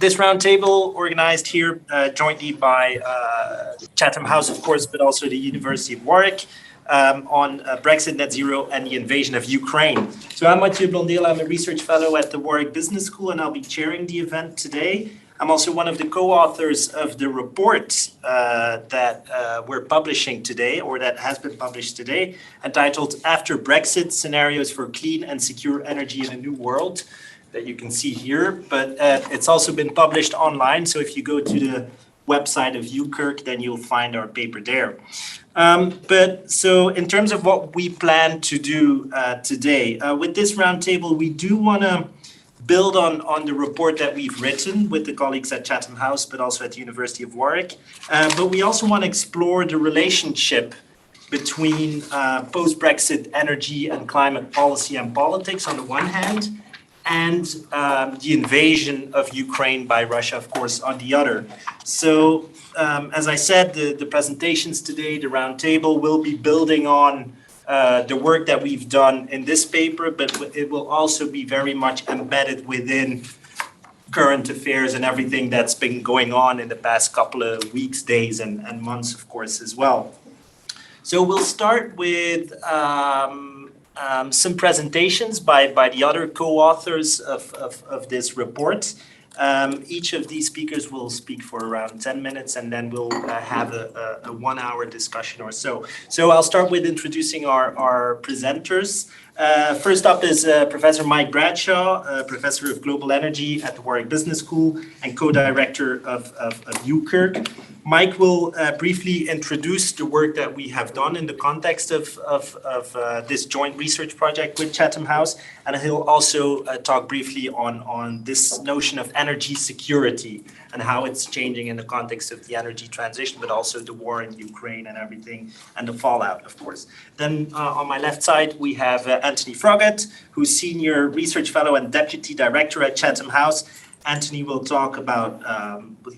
This roundtable organized here jointly by Chatham House, of course, but also the University of Warwick on Brexit, net zero, and the invasion of Ukraine. So I'm Mathieu Blondel. I'm a research fellow at the Warwick Business School, and I'll be chairing the event today. I'm also one of the co-authors of the report that we're publishing today, or that has been published today, entitled After Brexit, Scenarios for Clean and Secure Energy in a New World, that you can see here. But it's also been published online, so if you go to the website of UKERC, then you'll find our paper there. But so in terms of what we plan to do today, with this roundtable, we do want to build on the report that we've written with the colleagues at Chatham House, but also at the University of Warwick. But we also want to explore the relationship between post-Brexit energy and climate policy and politics on the one hand, and the invasion of Ukraine by Russia, of course, on the other. So, as I said, the presentations today, the roundtable, will be building on the work that we've done in this paper, but it will also be very much embedded within current affairs and everything that's been going on in the past couple of weeks, days, and months, of course, as well. So we'll start with some presentations by the other co-authors of this report. Each of these speakers will speak for around 10 minutes, and then we'll have a 1 hour discussion or so. So I'll start with introducing our presenters. First up is Professor Mike Bradshaw, Professor of Global Energy at the Warwick Business School and co-director of UKERC. Mike will briefly introduce the work that we have done in the context of this joint research project with Chatham House, and he'll also talk briefly on this notion of energy security and how it's changing in the context of the energy transition, but also the war in Ukraine and everything, and the fallout, of course. Then on my left side, we have Anthony Froggatt, who's Senior Research Fellow and Deputy Director at Chatham House. Anthony will talk about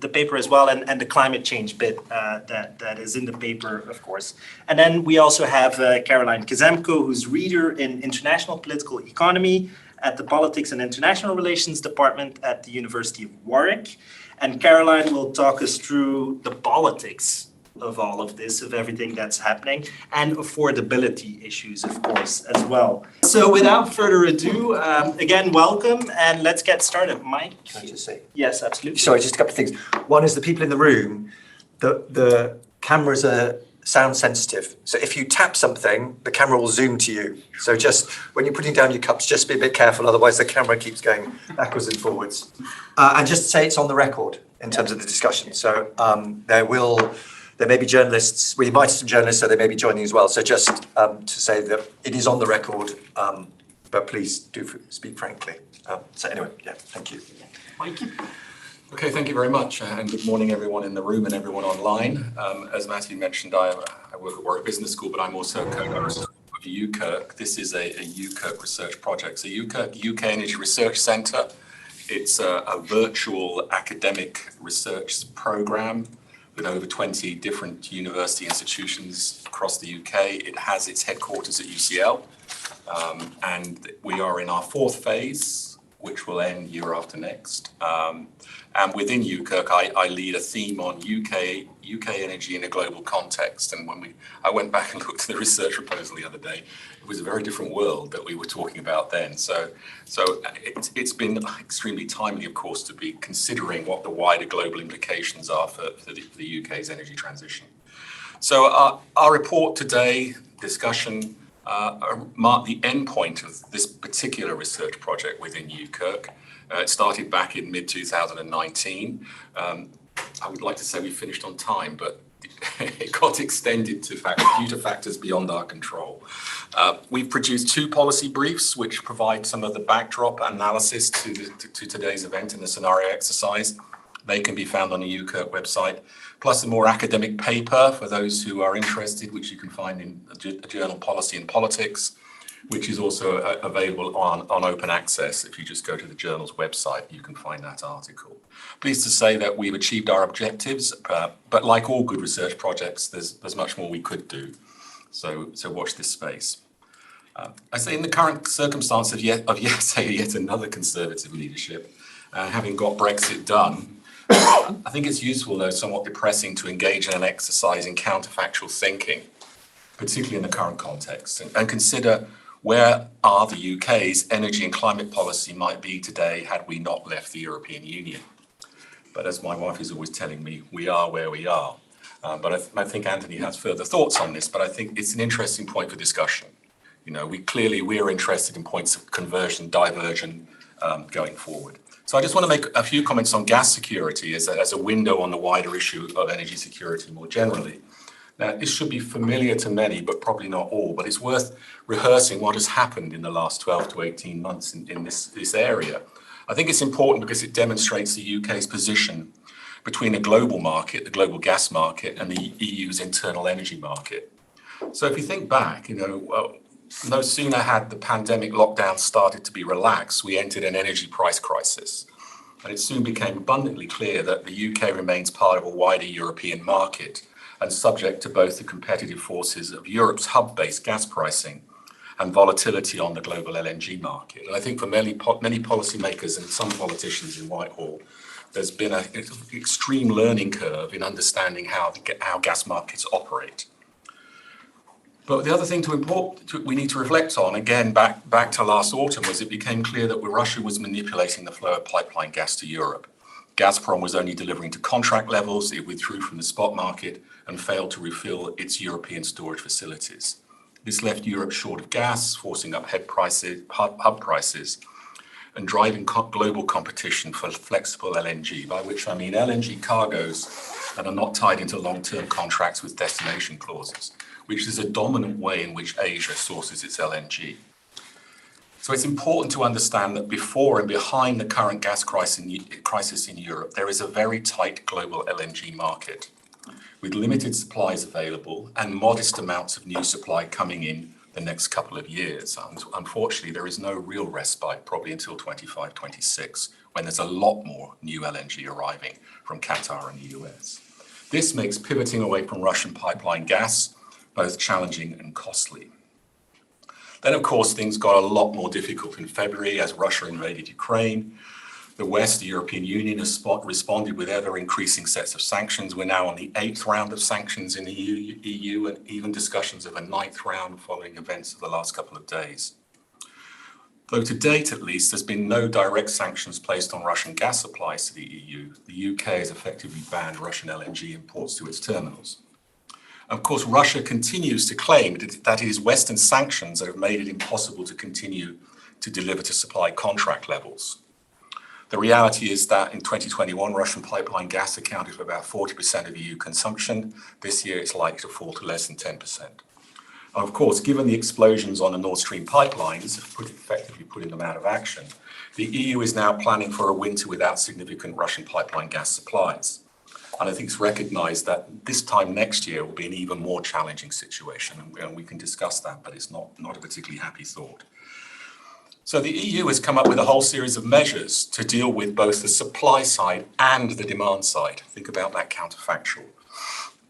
the paper as well, and the climate change bit that is in the paper, of course. And then we also have Caroline Kazemko, who's Reader in International Political Economy at the Politics and International Relations Department at the University of Warwick. And Caroline will talk us through the politics of all of this, of everything that's happening, and affordability issues, of course, as well. So without further ado, again, welcome, and let's get started. Mike? Can I just say? Yes, absolutely. Sorry, just a couple of things. One is the people in the room, the cameras are sound sensitive. So if you tap something, the camera will zoom to you. So just when you're putting down your cups, just be a bit careful, otherwise the camera keeps going backwards and forwards. And just say it's on the record in terms of the discussion. So there may be journalists, we invited some journalists, so they may be joining as well. So just to say that it is on the record, but please do speak frankly. So anyway, yeah, thank you. Mike? Okay, thank you very much, and good morning everyone in the room and everyone online. As Matthew mentioned, I work at Warwick Business School, but I'm also co-director of UKERC. This is a UKERC research project. So UKERC, UK Energy Research Centre, it's a virtual academic research programme with over 20 different university institutions across the UK. It has its headquarters at UCL, and we are in our fourth phase, which will end year after next. And within UKERC, I lead a theme on UK energy in a global context. And when I went back and looked at the research proposal the other day, it was a very different world that we were talking about then. So it's been extremely timely, of course, to be considering what the wider global implications are for the UK's energy transition. So our report today, discussion, marked the end point of this particular research project within UKERC. It started back in mid-2019. I would like to say we finished on time, but it got extended due to factors beyond our control. We've produced 2 policy briefs, which provide some of the backdrop analysis to today's event and the scenario exercise. They can be found on the UKERC website, plus a more academic paper for those who are interested, which you can find in a journal, Policy and Politics, which is also available on open access. If you just go to the journal's website, you can find that article. Pleased to say that we've achieved our objectives, but like all good research projects, there's much more we could do. So watch this space. I say in the current circumstance of yet another Conservative leadership, having got Brexit done, I think it's useful, though somewhat depressing, to engage in an exercise in counterfactual thinking, particularly in the current context, and consider where are the UK's energy and climate policy might be today had we not left the European Union. But as my wife is always telling me, we are where we are. But I think Anthony has further thoughts on this, but I think it's an interesting point for discussion. You know, we're interested in points of conversion, diversion going forward. So I just want to make a few comments on gas security as a window on the wider issue of energy security more generally. Now, this should be familiar to many, but probably not all, but it's worth rehearsing what has happened in the last 12 to 18 months in this area. I think it's important because it demonstrates the UK's position between a global market, the global gas market, and the EU's internal energy market. So if you think back, no sooner had the pandemic lockdown started to be relaxed, we entered an energy price crisis. And it soon became abundantly clear that the UK remains part of a wider European market and subject to both the competitive forces of Europe's hub-based gas pricing and volatility on the global LNG market. And I think for many policymakers and some politicians in Whitehall, there's been an extreme learning curve in understanding how gas markets operate. But the other thing we need to reflect on, again, back to last autumn, was it became clear that Russia was manipulating the flow of pipeline gas to Europe. Gazprom was only delivering to contract levels, it withdrew from the spot market and failed to refill its European storage facilities. This left Europe short of gas, forcing up hub prices, and driving global competition for flexible LNG, by which I mean LNG cargoes that are not tied into long-term contracts with destination clauses, which is a dominant way in which Asia sources its LNG. So it's important to understand that before and behind the current gas crisis in Europe, there is a very tight global LNG market with limited supplies available and modest amounts of new supply coming in the next couple of years. And unfortunately, there is no real respite, probably until 25, 26, when there's a lot more new LNG arriving from Qatar and the US. This makes pivoting away from Russian pipeline gas both challenging and costly. Then, of course, things got a lot more difficult in February as Russia invaded Ukraine. The West, the European Union, has responded with ever-increasing sets of sanctions. We're now on the 8th round of sanctions in the EU and even discussions of a 9th round following events of the last couple of days. Though to date, at least, there's been no direct sanctions placed on Russian gas supplies to the EU, the UK has effectively banned Russian LNG imports to its terminals. Of course, Russia continues to claim that it is Western sanctions that have made it impossible to continue to deliver to supply contract levels. The reality is that in 2021, Russian pipeline gas accounted for about 40% of EU consumption. This year, it's likely to fall to less than 10%. And of course, given the explosions on the Nord Stream pipelines, effectively putting them out of action, the EU is now planning for a winter without significant Russian pipeline gas supplies. And I think it's recognised that this time next year will be an even more challenging situation, and we can discuss that, but it's not a particularly happy thought. So the EU has come up with a whole series of measures to deal with both the supply side and the demand side. Think about that counterfactual.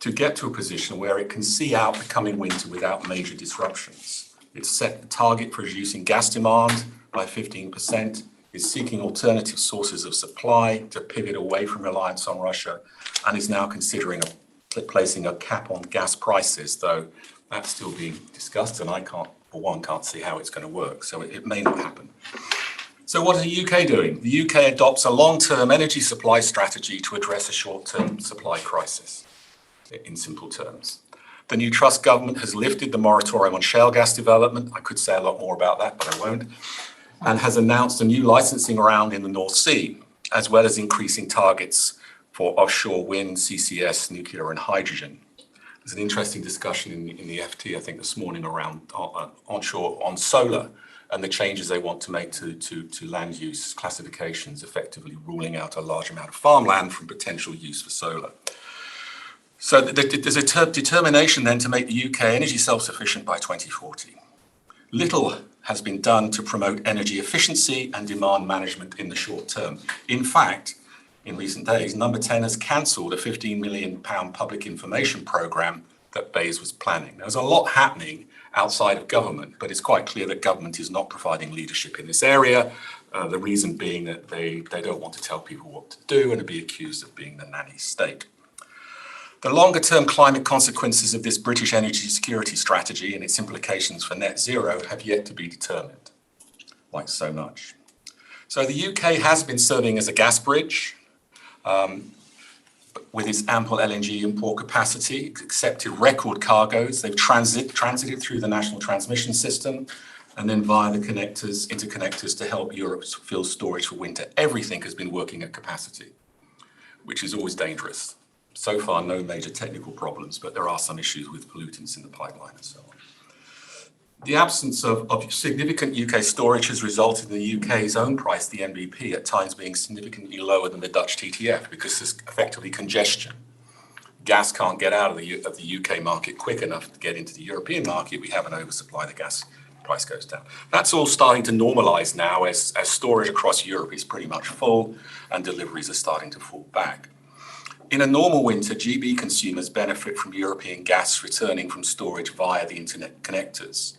To get to a position where it can see out the coming winter without major disruptions. It's set a target for reducing gas demand by 15%, is seeking alternative sources of supply to pivot away from reliance on Russia, and is now considering placing a cap on gas prices, though that's still being discussed, and I can't see how it's going to work, so it may not happen. So what is the UK doing? The UK adopts a long-term energy supply strategy to address a short-term supply crisis, in simple terms. The new Truss government has lifted the moratorium on shale gas development. I could say a lot more about that, but I won't. And has announced a new licensing round in the North Sea, as well as increasing targets for offshore wind, CCS, nuclear and hydrogen. There's an interesting discussion in the FT, I think, this morning around onshore on solar and the changes they want to make to land use classifications, effectively ruling out a large amount of farmland from potential use for solar. So there's a determination then to make the UK energy self-sufficient by 2040. Little has been done to promote energy efficiency and demand management in the short term. In fact, in recent days, Number 10 has cancelled a £15 million public information programme that BEIS was planning. There's a lot happening, outside of government, but it's quite clear that government is not providing leadership in this area. The reason being that they don't want to tell people what to do and to be accused of being the nanny state. The longer term climate consequences of this British energy security strategy and its implications for net zero have yet to be determined, like so much. So the UK has been serving as a gas bridge with its ample LNG import capacity, accepted record cargoes. They've transited through the national transmission system and then via the interconnectors to help Europe fill storage for winter. Everything has been working at capacity, which is always dangerous. So far, no major technical problems, but there are some issues with pollutants in the pipeline and so on. The absence of significant UK storage has resulted in the UK's own price, the NBP, at times being significantly lower than the Dutch TTF because there's effectively congestion. Gas can't get out of the UK market quick enough to get into the European market. We have an oversupply, the gas price goes down. That's all starting to normalise now as storage across Europe is pretty much full and deliveries are starting to fall back. In a normal winter, GB consumers benefit from European gas returning from storage via the internet connectors.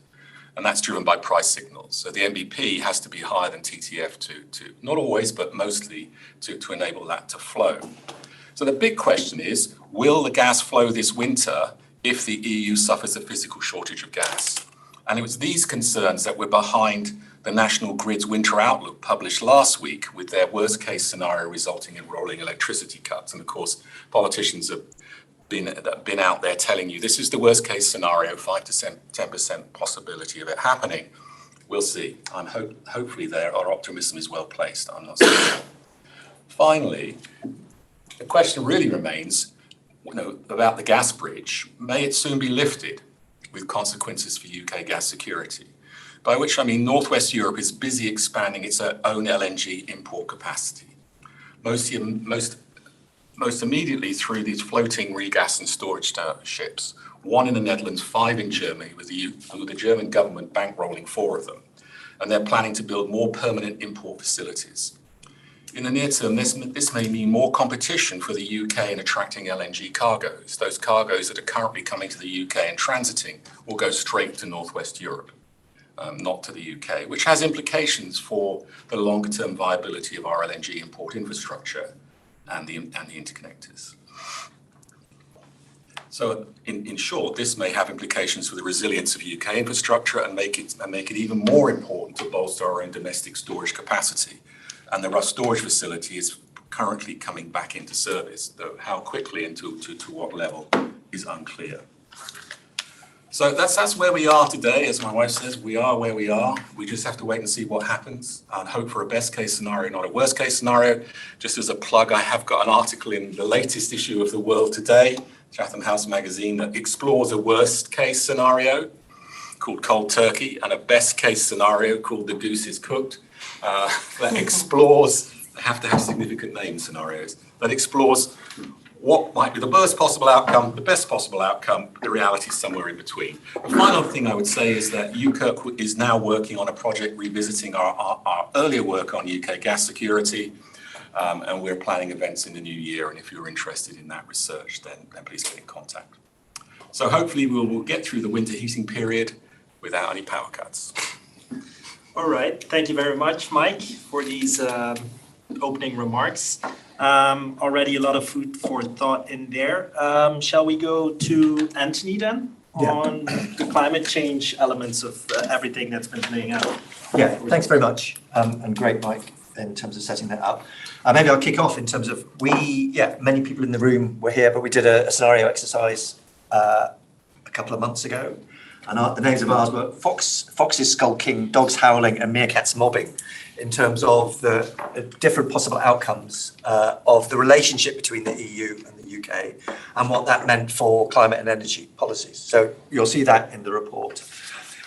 And that's driven by price signals. So the NBP has to be higher than TTF to not always, but mostly to enable that to flow. So the big question is, will the gas flow this winter if the EU suffers a physical shortage of gas? And it was these concerns that were behind the National Grid's winter outlook published last week with their worst case scenario resulting in rolling electricity cuts. And of course, politicians have been out there telling you this is the worst case scenario, 5 to 10% possibility of it happening. We'll see. Hopefully our optimism is well placed. I'm not saying. Finally, the question really remains, about the gas bridge. May it soon be lifted with consequences for UK gas security? By which I mean Northwest Europe is busy expanding its own LNG import capacity. Most immediately through these floating regas and storage ships, 1 in the Netherlands, 5 in Germany, with the German government bankrolling 4 of them. And they're planning to build more permanent import facilities. In the near term, this may mean more competition for the UK in attracting LNG cargoes. Those cargoes that are currently coming to the UK and transiting will go straight to Northwest Europe, not to the UK, which has implications for the longer term viability of our LNG import infrastructure and the interconnectors. So in short, this may have implications for the resilience of UK infrastructure and make it even more important to bolster our own domestic storage capacity. And the Rough storage facility is currently coming back into service, though how quickly and to what level is unclear. So that's where we are today. As my wife says, we are where we are. We just have to wait and see what happens and hope for a best case scenario, not a worst case scenario. Just as a plug, I have got an article in the latest issue of The World Today, Chatham House magazine, that explores a worst case scenario called Cold Turkey and a best case scenario called The Goose is Cooked. That explores, I have to have significant name scenarios, that explores what might be the worst possible outcome, the best possible outcome, the reality somewhere in between. The final thing I would say is that UKERC is now working on a project revisiting our earlier work on UK gas security, and we're planning events in the new year. And if you're interested in that research, then please get in contact. So hopefully we'll get through the winter heating period without any power cuts. All right. Thank you very much, Mike, for these opening remarks. Already a lot of food for thought in there. Shall we go to Anthony then on the climate change elements of everything that's been playing out? Yeah, thanks very much. And great, Mike, in terms of setting that up. Maybe I'll kick off in terms of many people in the room were here, but we did a scenario exercise a couple of months ago. And the names of ours were foxes skulking, dogs howling, and meerkats mobbing, in terms of the different possible outcomes of the relationship between the EU and the UK and what that meant for climate and energy policies. So you'll see that in the report.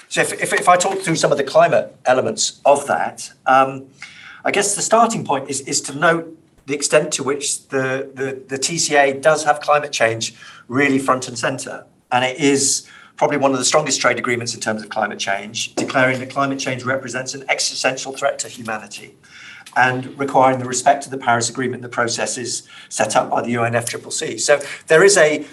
So if I talk through some of the climate elements of that, I guess the starting point is to note the extent to which the TCA does have climate change really front and centre. And it is probably one of the strongest trade agreements in terms of climate change, declaring that climate change represents an existential threat to humanity and requiring the respect of the Paris Agreement and the processes set up by the UNFCCC. So there is a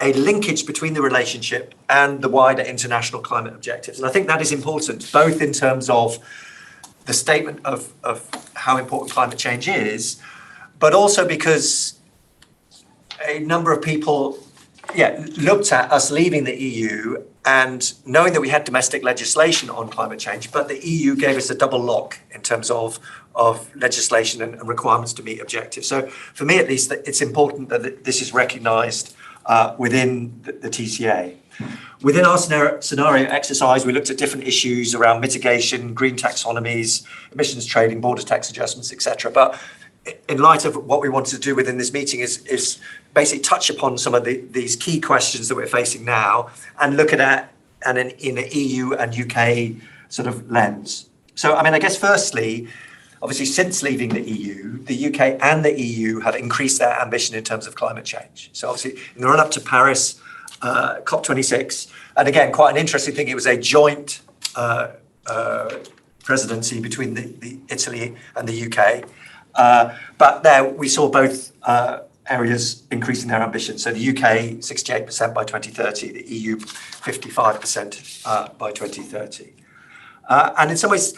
a linkage between the relationship and the wider international climate objectives. And I think that is important, both in terms of the statement of how important climate change is, but also because a number of people looked at us leaving the EU and knowing that we had domestic legislation on climate change, but the EU gave us a double lock in terms of legislation and requirements to meet objectives. So for me, at least, it's important that this is recognised within the TCA. Within our scenario exercise, we looked at different issues around mitigation, green taxonomies, emissions trading, border tax adjustments, etc. But in light of what we wanted to do within this meeting is basically touch upon some of these key questions that we're facing now and look at it in an EU and UK sort of lens. So, I mean, I guess firstly, obviously, since leaving the EU, the UK and the EU have increased their ambition in terms of climate change. So obviously, in the run-up to Paris, COP26, and again, quite an interesting thing, it was a joint presidency between the Italy and the UK. But there we saw both areas increasing their ambition. So the UK 68% by 2030, the EU 55% by 2030. And in some ways,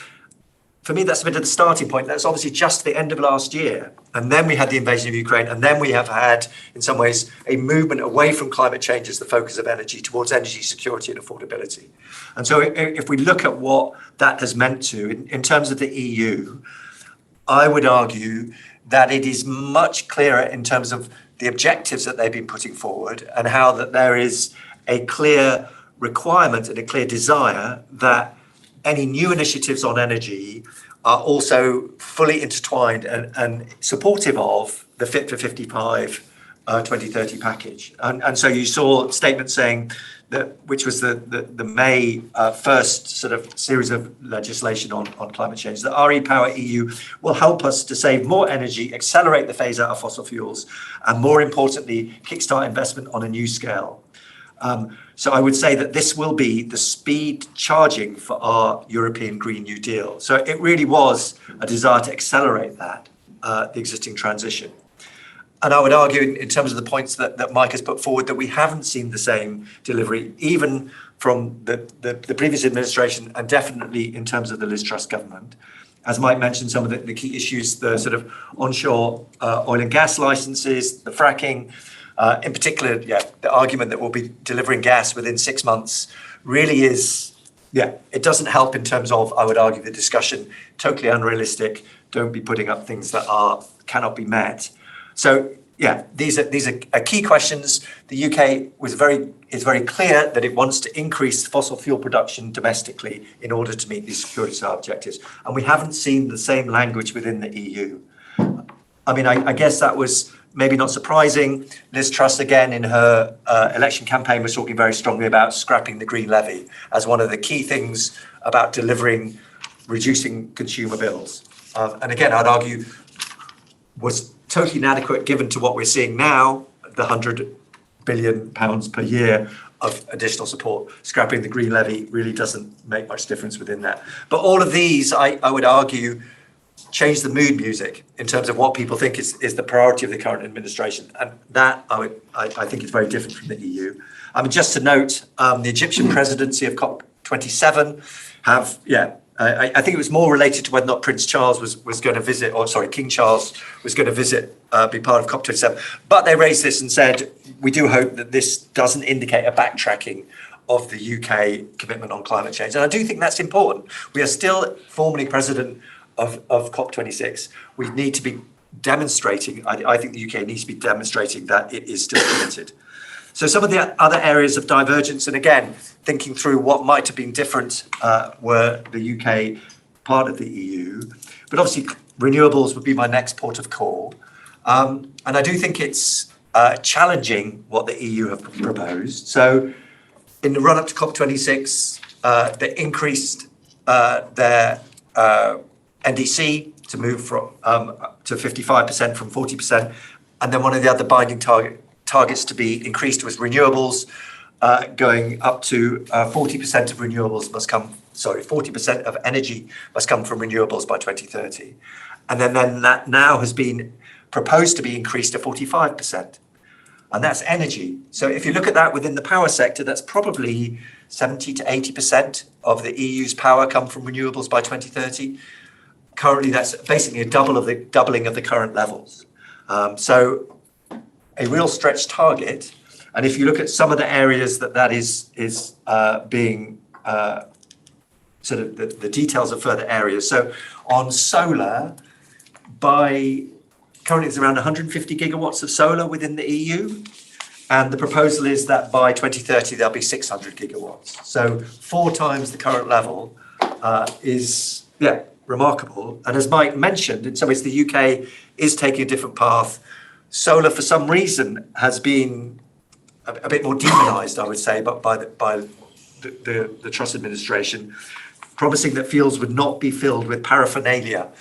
for me, that's a bit of the starting point. That's obviously just the end of last year. And then we had the invasion of Ukraine. And then we have had, in some ways, a movement away from climate change as the focus of energy towards energy security and affordability. And so if we look at what that has meant to, in terms of the EU, I would argue that it is much clearer in terms of the objectives that they've been putting forward and how that there is a clear requirement and a clear desire that any new initiatives on energy are also fully intertwined and supportive of the Fit for 55 2030 package. And so you saw statements saying that, which was the May first sort of series of legislation on climate change, that REPower EU will help us to save more energy, accelerate the phase out of fossil fuels, and more importantly, kickstart investment on a new scale. So I would say that this will be the speed charging for our European Green New Deal. So it really was a desire to accelerate that, the existing transition. And I would argue in terms of the points that Mike has put forward that we haven't seen the same delivery, even from the previous administration and definitely in terms of the Liz Truss government. As Mike mentioned, some of the key issues, the sort of onshore oil and gas licenses, the fracking, in particular, the argument that we'll be delivering gas within 6 months really is, it doesn't help in terms of, I would argue, the discussion, totally unrealistic. Don't be putting up things that cannot be met. So, these are key questions. The UK is very clear that it wants to increase fossil fuel production domestically in order to meet these security objectives. And we haven't seen the same language within the EU. I mean, I guess that was maybe not surprising. Liz Truss, again, in her election campaign, was talking very strongly about scrapping the green levy as one of the key things about reducing consumer bills. And again, I'd argue was totally inadequate given to what we're seeing now, the £100 billion per year of additional support. Scrapping the green levy really doesn't make much difference within that. But all of these, I would argue, change the mood music in terms of what people think is the priority of the current administration. And that I think is very different from the EU. I mean, just to note, the Egyptian presidency of COP27 have, I think it was more related to whether or not Prince Charles was going to visit, King Charles was going to visit, be part of COP27. But they raised this and said, we do hope that this doesn't indicate a backtracking of the UK commitment on climate change. And I do think that's important. We are still formally president of COP26. We need to be demonstrating, I think the UK needs to be demonstrating that it is still committed. So some of the other areas of divergence, and again, thinking through what might have been different were the UK part of the EU, but obviously renewables would be my next port of call. And I do think it's challenging what the EU have proposed. So in the run-up to COP26, they increased their NDC to move from to 55% from 40%. And then one of the other binding targets to be increased was renewables, going up to 40% of renewables 40% of energy must come from renewables by 2030. And then that now has been proposed to be increased to 45%. and that's energy. So if you look at that within the power sector, that's probably 70 to 80% of the EU's power come from renewables by 2030. Currently, that's basically a doubling of the current levels. So a real stretch target. And if you look at some of the areas that is being sort of the details of further areas. So on solar, currently it's around 150 gigawatts of solar within the EU. And the proposal is that by 2030, there'll be 600 gigawatts. So 4 times the current level is remarkable. And as Mike mentioned, in some ways, the UK is taking a different path. Solar, for some reason, has been a bit more demonized, I would say, but by the Truss administration, promising that fields would not be filled with paraphernalia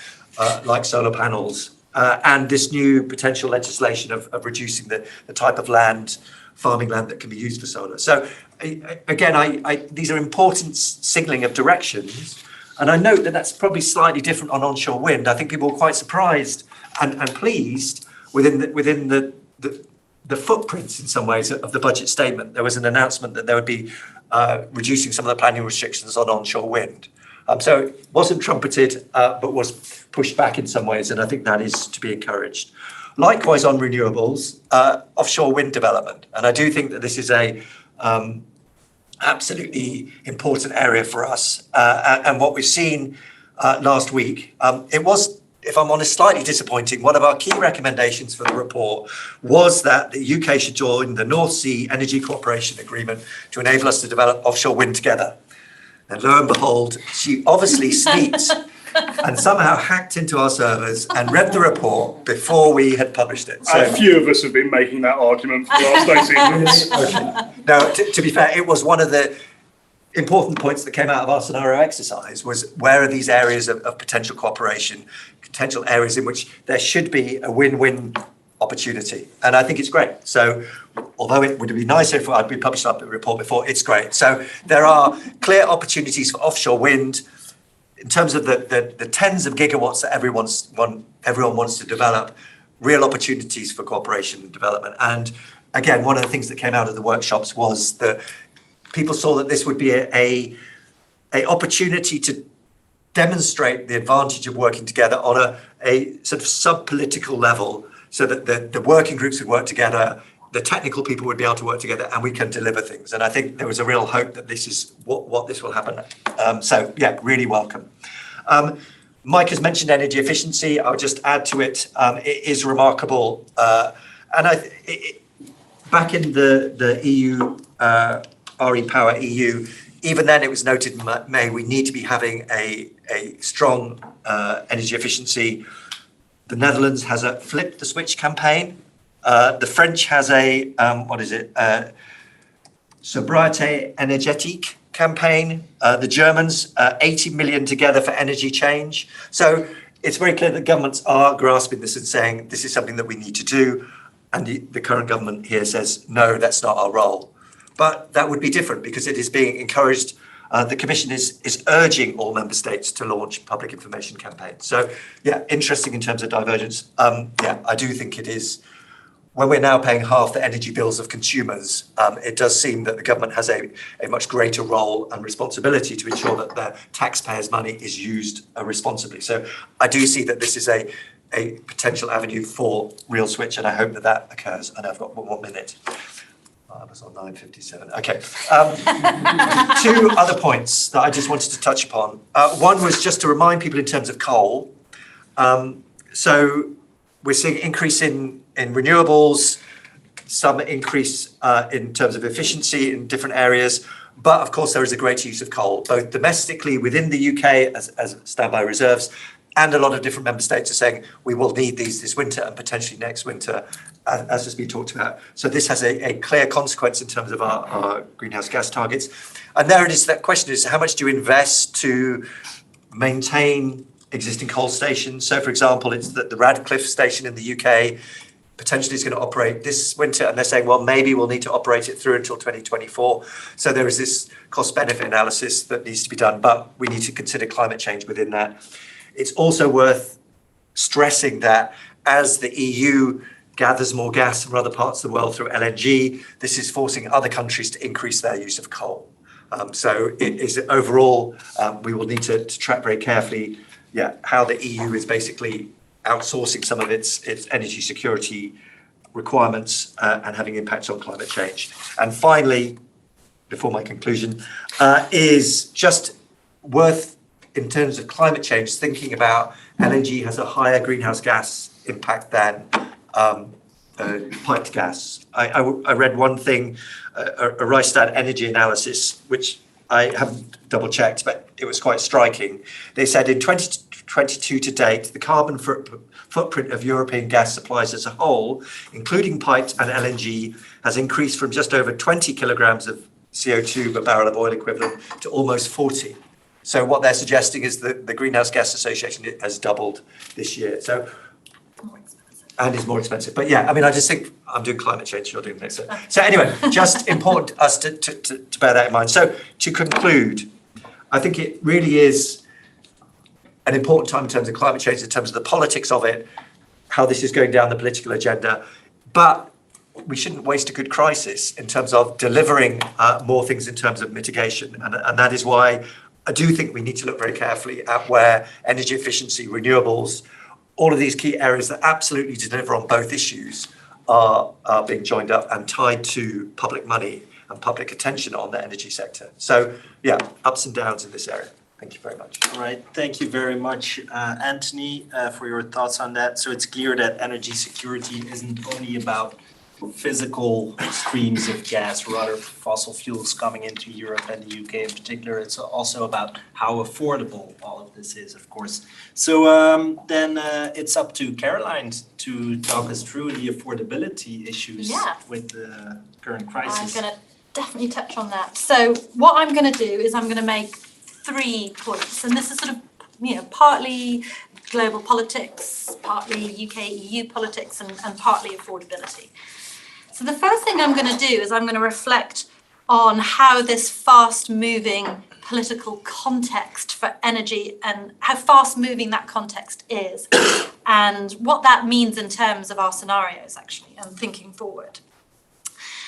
like solar panels, and this new potential legislation of reducing the type of farming land that can be used for solar. So again, these are important signalling of directions. And I note that that's probably slightly different on onshore wind. I think people were quite surprised and pleased within the footprints in some ways of the budget statement. There was an announcement that there would be reducing some of the planning restrictions on onshore wind. So it wasn't trumpeted, but was pushed back in some ways, and I think that is to be encouraged. Likewise on renewables, offshore wind development, and I do think that this is a absolutely important area for us. And what we've seen last week, it was, if I'm honest, slightly disappointing. One of our key recommendations for the report was that the UK should join the North Sea Energy Cooperation Agreement to enable us to develop offshore wind together. And lo and behold, she obviously sneaked and somehow hacked into our servers and read the report before we had published it. So, a few of us have been making that argument for the last 18 months. Okay. Now, to be fair, it was one of the important points that came out of our scenario exercise was where are these areas of potential cooperation, potential areas in which there should be a win-win opportunity. And I think it's great. So although it would be nicer if I'd been published up the report before, it's great. So there are clear opportunities for offshore wind in terms of the tens of gigawatts that everyone wants to develop, real opportunities for cooperation and development. And again, one of the things that came out of the workshops was that people saw that this would be a opportunity to demonstrate the advantage of working together on a sort of sub-political level, so that the working groups would work together, the technical people would be able to work together, and we can deliver things. And I think there was a real hope that this is what this will happen. So yeah, really welcome. Mike has mentioned energy efficiency. I'll just add to it. It is remarkable. And back in the EU, RE Power EU, even then it was noted in May, we need to be having a strong energy efficiency. The Netherlands has a flip the switch campaign. The French has a, sobriété énergétique campaign. The Germans, 80 million together for energy change. So it's very clear that governments are grasping this and saying this is something that we need to do. And the current government here says, no, that's not our role. But that would be different because it is being encouraged. The Commission is urging all member states to launch public information campaigns. So yeah, interesting in terms of divergence. I do think it is. When we're now paying half the energy bills of consumers, it does seem that the government has a much greater role and responsibility to ensure that the taxpayers' money is used responsibly. So I do see that this is a potential avenue for real switch, and I hope that occurs. And I've got 1 more minute. I was on 9:57. Okay. 2 other points that I just wanted to touch upon. One was just to remind people in terms of coal. So we're seeing increase in renewables, some increase in terms of efficiency in different areas. But of course, there is a greater use of coal, both domestically within the UK as standby reserves, and a lot of different member states are saying we will need these this winter and potentially next winter, as has been talked about. So this has a clear consequence in terms of our greenhouse gas targets. And there it is, that question is, how much do you invest to maintain existing coal stations? So for example, it's that the Radcliffe station in the UK potentially is going to operate this winter, and they're saying, well, maybe we'll need to operate it through until 2024. So there is this cost-benefit analysis that needs to be done, but we need to consider climate change within that. It's also worth stressing that as the EU gathers more gas from other parts of the world through LNG. This is forcing other countries to increase their use of coal. So it is overall, we will need to track very carefully, how the EU is basically outsourcing some of its energy security requirements and having impacts on climate change. And finally, before my conclusion, is just worth, in terms of climate change, thinking about LNG has a higher greenhouse gas impact than piped gas. I read one thing, a Rystad energy analysis, which I haven't double checked, but it was quite striking. They said in 2022 to date, the carbon footprint of European gas supplies as a whole, including piped and LNG, has increased from just over 20 kilograms of CO2 per barrel of oil equivalent to almost 40. So what they're suggesting is that the Greenhouse Gas Association has doubled this year. So, and is more expensive. But yeah, I mean, I just think I'm doing climate change, you're doing this. So anyway, just important us to bear that in mind. So to conclude, I think it really is an important time in terms of climate change, in terms of the politics of it, how this is going down the political agenda. But we shouldn't waste a good crisis in terms of delivering more things in terms of mitigation. And that is why I do think we need to look very carefully at where energy efficiency, renewables, all of these key areas that absolutely deliver on both issues are being joined up and tied to public money and public attention on the energy sector. So yeah, ups and downs in this area. Thank you very much. All right, thank you very much, Anthony, for your thoughts on that. So it's clear that energy security isn't only about physical streams of gas, rather fossil fuels coming into Europe and the UK in particular. It's also about how affordable all of this is, of course. So then it's up to Caroline to talk us through the affordability issues with the current crisis. I'm going to definitely touch on that. So what I'm going to do is I'm going to make 3 points, and this is sort of, partly global politics, partly UK EU politics, and partly affordability. So the first thing I'm going to do is I'm going to reflect on how this fast-moving political context for energy and how fast-moving that context is and what that means in terms of our scenarios, actually, and thinking forward.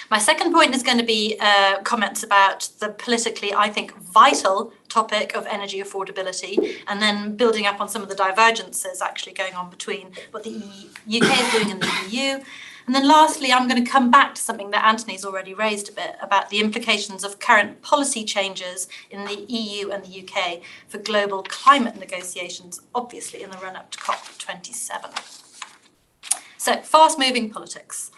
My second point is going to be comments about the politically, I think, vital topic of energy affordability, and then building up on some of the divergences actually going on between what the UK is doing and the EU. And then lastly, I'm going to come back to something that Anthony's already raised a bit about the implications of current policy changes in the EU and the UK for global climate negotiations, obviously in the run-up to COP27. So, fast-moving politics.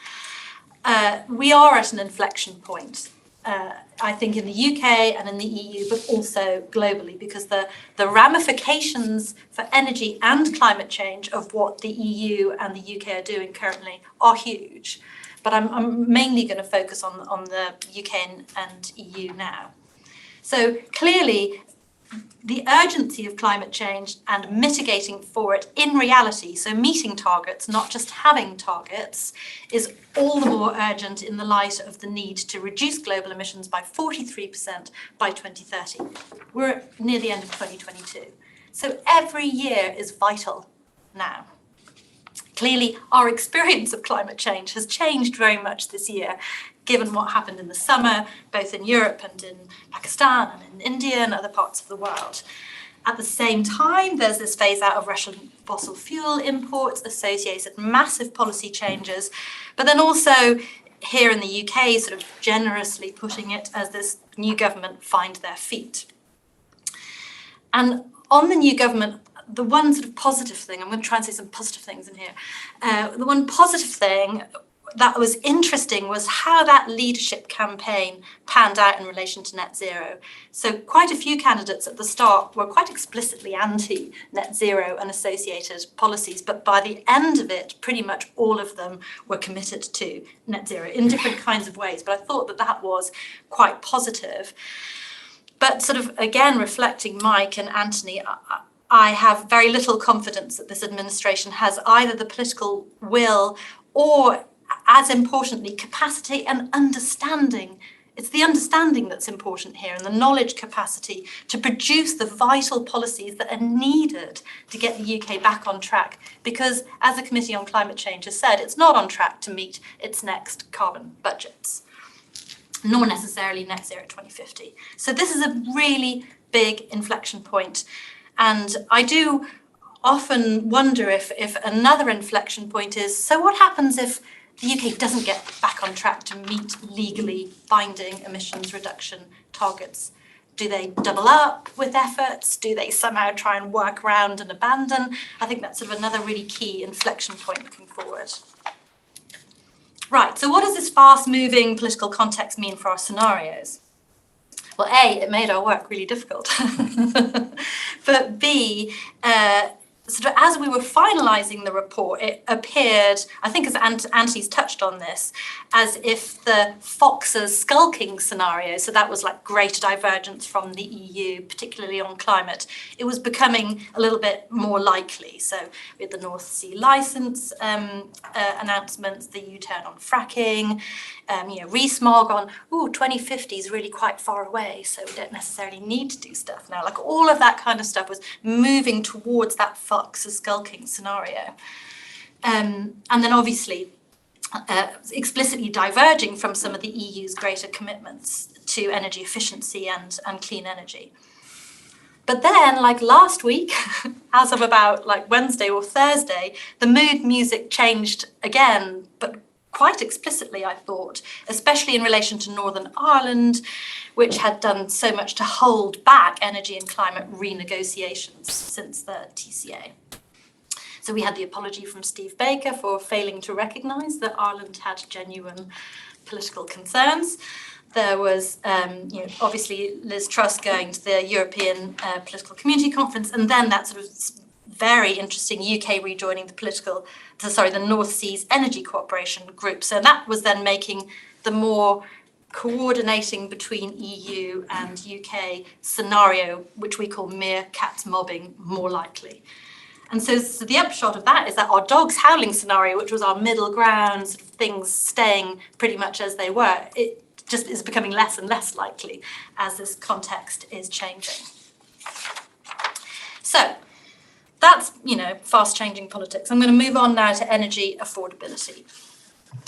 We are at an inflection point, I think, in the UK and in the EU, but also globally, because the ramifications for energy and climate change of what the EU and the UK are doing currently are huge. But I'm mainly going to focus on the UK and EU now. So clearly, the urgency of climate change and mitigating for it in reality, so meeting targets, not just having targets, is all the more urgent in the light of the need to reduce global emissions by 43% by 2030. We're near the end of 2022. So every year is vital now. Clearly, our experience of climate change has changed very much this year, given what happened in the summer, both in Europe and in Pakistan and in India and other parts of the world. At the same time, there's this phase out of Russian fossil fuel imports, associated massive policy changes, but then also here in the UK, sort of generously putting it as this new government find their feet. And on the new government, the one sort of positive thing, I'm going to try and say some positive things in here. The one positive thing that was interesting was how that leadership campaign panned out in relation to net zero. So quite a few candidates at the start were quite explicitly anti-net zero and associated policies, but by the end of it, pretty much all of them were committed to net zero in different kinds of ways. But I thought that was quite positive. But sort of, again, reflecting Mike and Anthony, I have very little confidence that this administration has either the political will or, as importantly, capacity and understanding It's the understanding that's important here and the knowledge capacity to produce the vital policies that are needed to get the UK back on track. Because as the Committee on Climate Change has said, it's not on track to meet its next carbon budgets, nor necessarily net zero 2050. So this is a really big inflection point. And I do often wonder if another inflection point is, so what happens if the UK doesn't get back on track to meet legally binding emissions reduction targets? Do they double up with efforts? Do they somehow try and work around and abandon? I think that's sort of another really key inflection point looking forward. Right, so what does this fast-moving political context mean for our scenarios? Well, A, it made our work really difficult. But B, sort of as we were finalising the report, it appeared, I think as Anthony's touched on this, as if the Fox's skulking scenario, so that was like greater divergence from the EU, particularly on climate, it was becoming a little bit more likely. So we had the North Sea licence announcements, the U-turn on fracking, re-smog on, 2050 is really quite far away, so we don't necessarily need to do stuff now. Like all of that kind of stuff was moving towards that Fox's skulking scenario. And then obviously explicitly diverging from some of the EU's greater commitments to energy efficiency and clean energy. But then, like last week, as of about like Wednesday or Thursday, the mood music changed again, but quite explicitly, I thought, especially in relation to Northern Ireland, which had done so much to hold back energy and climate renegotiations since the TCA. So we had the apology from Steve Baker for failing to recognise that Ireland had genuine political concerns. There was, obviously Liz Truss going to the European Political Community Conference, and then that sort of very interesting UK rejoining the North Seas Energy Cooperation Group. So that was then making the more coordinating between EU and UK scenario, which we call mere cats mobbing, more likely. And so the upshot of that is that our dogs howling scenario, which was our middle ground, sort of things staying pretty much as they were, it just is becoming less and less likely as this context is changing. So that's, fast changing politics. I'm going to move on now to energy affordability.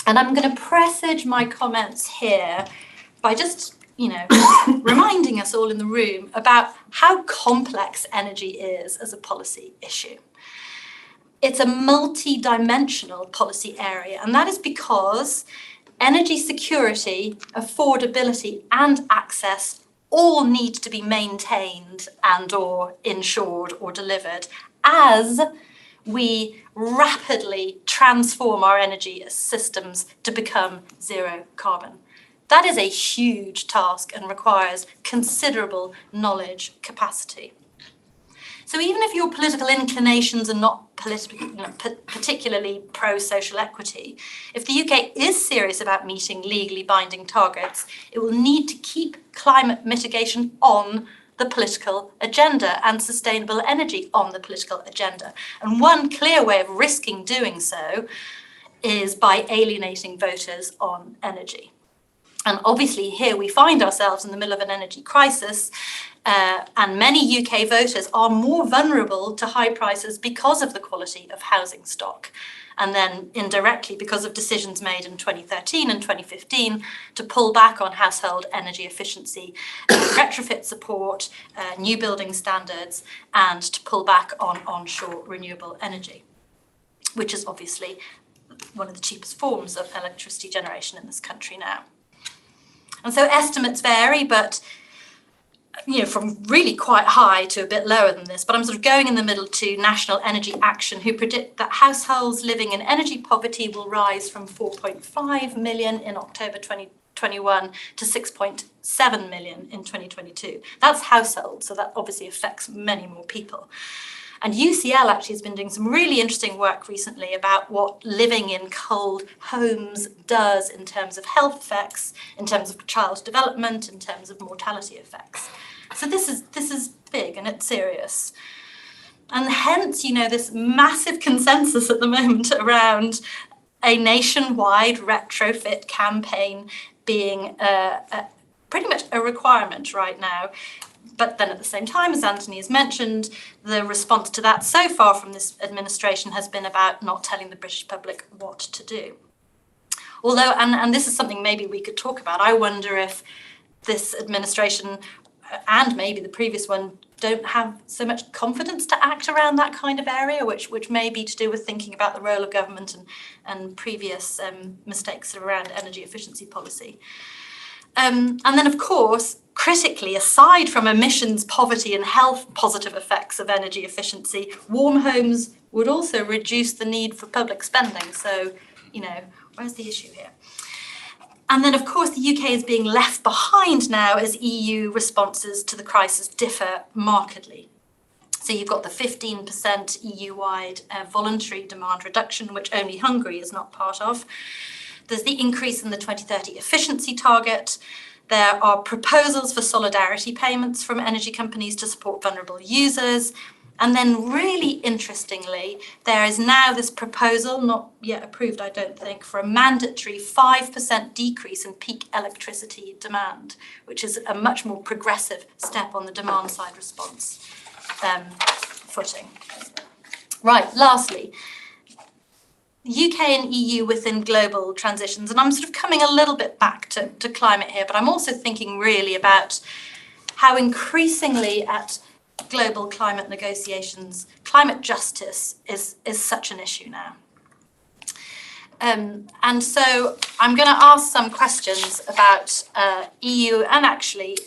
And I'm going to presage my comments here by just, reminding us all in the room about how complex energy is as a policy issue. It's a multi-dimensional policy area, and that is because energy security, affordability, and access all need to be maintained and or ensured or delivered as we rapidly transform our energy systems to become zero carbon. That is a huge task and requires considerable knowledge capacity. So even if your political inclinations are not particularly pro-social equity, if the UK is serious about meeting legally binding targets, it will need to keep climate mitigation on the political agenda and sustainable energy on the political agenda. And one clear way of risking doing so is by alienating voters on energy. And obviously here we find ourselves in the middle of an energy crisis, and many UK voters are more vulnerable to high prices because of the quality of housing stock, and then indirectly because of decisions made in 2013 and 2015 to pull back on household energy efficiency, retrofit support, new building standards, and to pull back on onshore renewable energy, which is obviously one of the cheapest forms of electricity generation in this country now. And so estimates vary, but from really quite high to a bit lower than this, but I'm sort of going in the middle to National Energy Action, who predict that households living in energy poverty will rise from 4.5 million in October 2021 to 6.7 million in 2022. That's households, so that obviously affects many more people. And UCL actually has been doing some really interesting work recently about what living in cold homes does in terms of health effects, in terms of child development, in terms of mortality effects. So this is big and it's serious. And hence, this massive consensus at the moment around a nationwide retrofit campaign being pretty much a requirement right now. But then at the same time, as Anthony has mentioned, the response to that so far from this administration has been about not telling the British public what to do. Although, and this is something maybe we could talk about, I wonder if this administration and maybe the previous one don't have so much confidence to act around that kind of area, which may be to do with thinking about the role of government and previous mistakes around energy efficiency policy. And then, of course, critically, aside from emissions, poverty and health positive effects of energy efficiency, warm homes would also reduce the need for public spending. So, you know, where's the issue here? And then, of course, the UK is being left behind now as EU responses to the crisis differ markedly. So you've got the 15% EU-wide voluntary demand reduction, which only Hungary is not part of. There's the increase in the 2030 efficiency target. There are proposals for solidarity payments from energy companies to support vulnerable users. And then really interestingly, there is now this proposal, not yet approved, I don't think, for a mandatory 5% decrease in peak electricity demand, which is a much more progressive step on the demand side response footing. Right, lastly, UK and EU within global transitions, and I'm sort of coming a little bit back to climate here, but I'm also thinking really about how increasingly at global climate negotiations, climate justice is such an issue now. And so I'm going to ask some questions about EU and actually,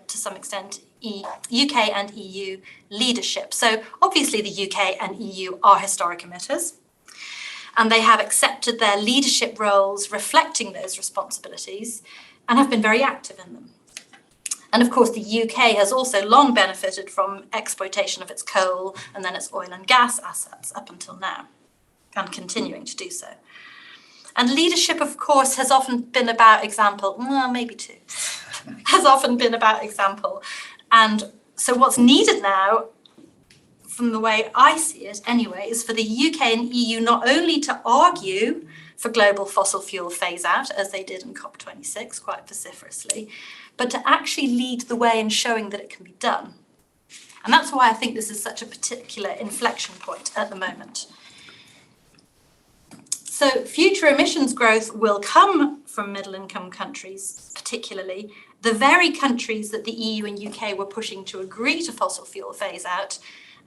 to some extent, UK and EU leadership. So obviously the UK and EU are historic emitters, and they have accepted their leadership roles reflecting those responsibilities and have been very active in them. And of course, the UK has also long benefited from exploitation of its coal and then its oil and gas assets up until now, and continuing to do so. And leadership, of course, has often been about example, well, maybe two, has often been about example. And so what's needed now, from the way I see it anyway, is for the UK and EU not only to argue for global fossil fuel phase out, as they did in COP26 quite vociferously, but to actually lead the way in showing that it can be done. And that's why I think this is such a particular inflection point at the moment. So future emissions growth will come from middle-income countries, particularly the very countries that the EU and UK were pushing to agree to fossil fuel phase out,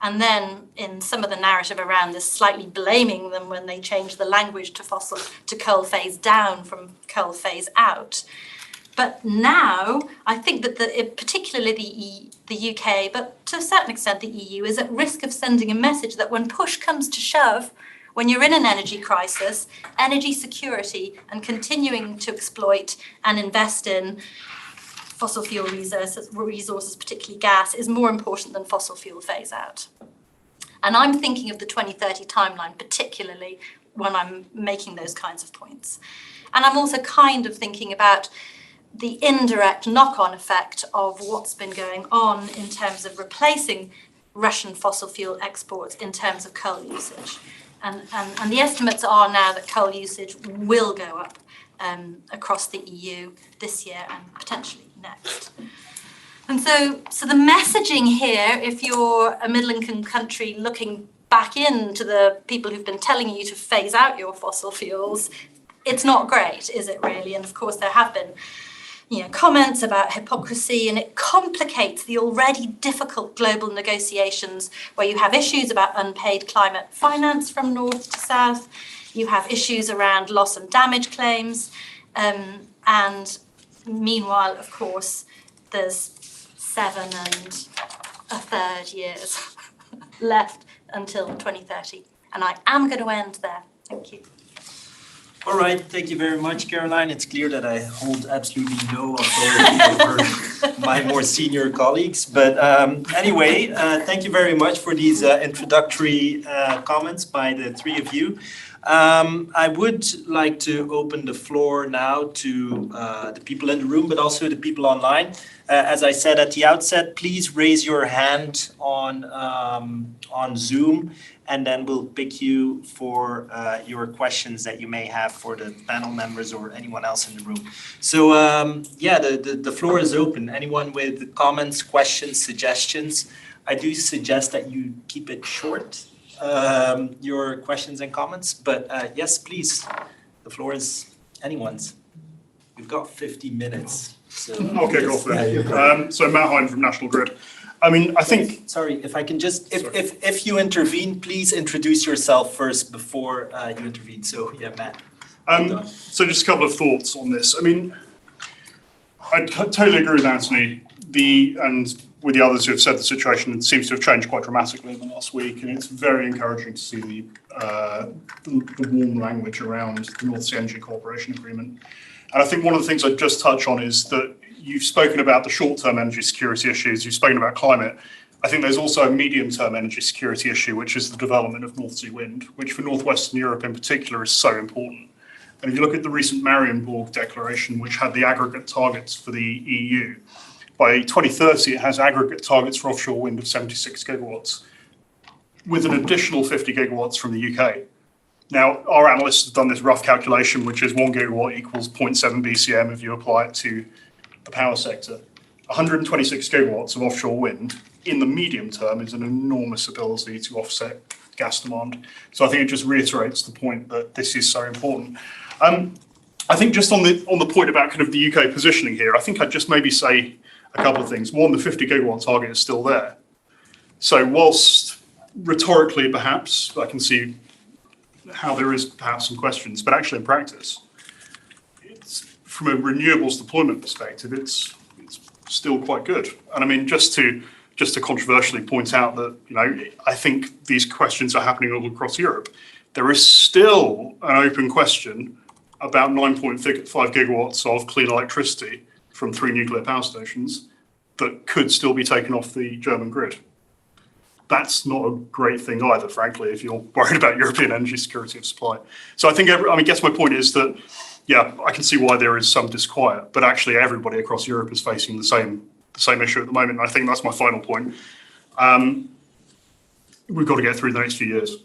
and then in some of the narrative around this, slightly blaming them when they changed the language to coal phase down from coal phase out. But now, I think that particularly the UK, but to a certain extent the EU, is at risk of sending a message that when push comes to shove, when you're in an energy crisis, energy security and continuing to exploit and invest in fossil fuel resources, particularly gas, is more important than fossil fuel phase out. And I'm thinking of the 2030 timeline, particularly when I'm making those kinds of points. And I'm also kind of thinking about the indirect knock-on effect of what's been going on in terms of replacing Russian fossil fuel exports in terms of coal usage. And the estimates are now that coal usage will go up across the EU this year and potentially next. And so the messaging here, if you're a middle-income country looking back into the people who've been telling you to phase out your fossil fuels, it's not great, is it really? And of course there have been comments about hypocrisy, and it complicates the already difficult global negotiations where you have issues about unpaid climate finance from north to south, you have issues around loss and damage claims, and meanwhile, of course, there's 7 1/3 years left until 2030. And I am going to end there. Thank you. All right, thank you very much, Caroline. It's clear that I hold absolutely no authority over my more senior colleagues. But anyway, thank you very much for these introductory comments by the three of you. I would like to open the floor now to the people in the room, but also the people online. As I said at the outset, please raise your hand on Zoom, and then we'll pick you for your questions that you may have for the panel members or anyone else in the room. So yeah, the floor is open. Anyone with comments, questions, suggestions? I do suggest that you keep it short, your questions and comments, but yes, please, the floor is anyone's. We've got 50 minutes. So I'll kick off then. So Matt Hine from National Grid. I mean, I think... Sorry, if I can just, if you intervene, please introduce yourself first before you intervene. So yeah, Matt. So just a couple of thoughts on this. I mean, I totally agree with Anthony, and with the others who have said the situation seems to have changed quite dramatically in the last week, and it's very encouraging to see the warm language around the North Sea Energy Cooperation Agreement. And I think one of the things I'd just touch on is that you've spoken about the short-term energy security issues, you've spoken about climate. I think there's also a medium-term energy security issue, which is the development of North Sea wind, which for Northwestern Europe in particular is so important. And if you look at the recent Marienborg Declaration, which had the aggregate targets for the EU, by 2030 it has aggregate targets for offshore wind of 76 gigawatts, with an additional 50 gigawatts from the UK. Now, our analysts have done this rough calculation, which is 1 gigawatt equals 0.7 BCM if you apply it to the power sector. 126 gigawatts of offshore wind in the medium term is an enormous ability to offset gas demand. So I think it just reiterates the point that this is so important. I think just on the point about kind of the UK positioning here, I think I'd just maybe say a couple of things. One, the 50 gigawatt target is still there. So whilst rhetorically perhaps I can see how there is perhaps some questions, but actually in practice, it's, from a renewables deployment perspective, it's still quite good. And I mean, just to controversially point out that, you know, I think these questions are happening all across Europe. There is still an open question about 9.5 gigawatts of clean electricity from 3 nuclear power stations that could still be taken off the German grid. That's not a great thing either, frankly, if you're worried about European energy security of supply. So I think, I guess my point is that, yeah, I can see why there is some disquiet, but actually everybody across Europe is facing the same issue at the moment. And I think that's my final point. We've got to get through the next few years.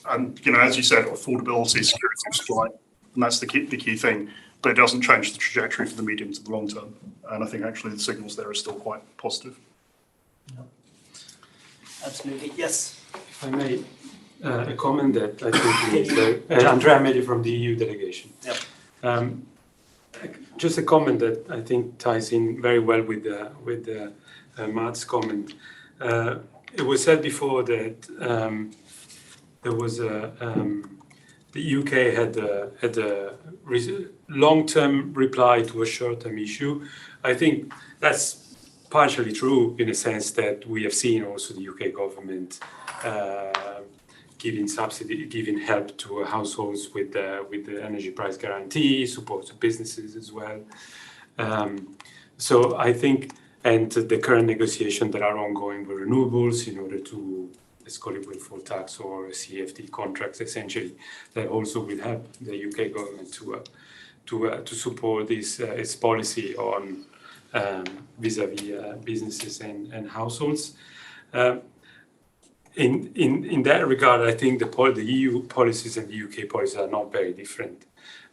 And, you know, as you said, affordability, security of supply, and that's the key thing, but it doesn't change the trajectory for the medium to the long term. And I think actually the signals there are still quite positive. Absolutely, yes. If I may, a comment that I think is Andrea Meli from the EU delegation. Yep. Just a comment that I think ties in very well with Matt's comment. It was said before that there was the UK had a long-term reply to a short-term issue. I think that's partially true in a sense that we have seen also the UK government giving help to households with the energy price guarantee, support to businesses as well. So I think, and the current negotiations that are ongoing with renewables in order to, let's call it windfall tax or CFD contracts, essentially, that also will help the UK government to support this its policy on vis-a-vis businesses and households. In that regard, I think the EU policies and the UK policies are not very different.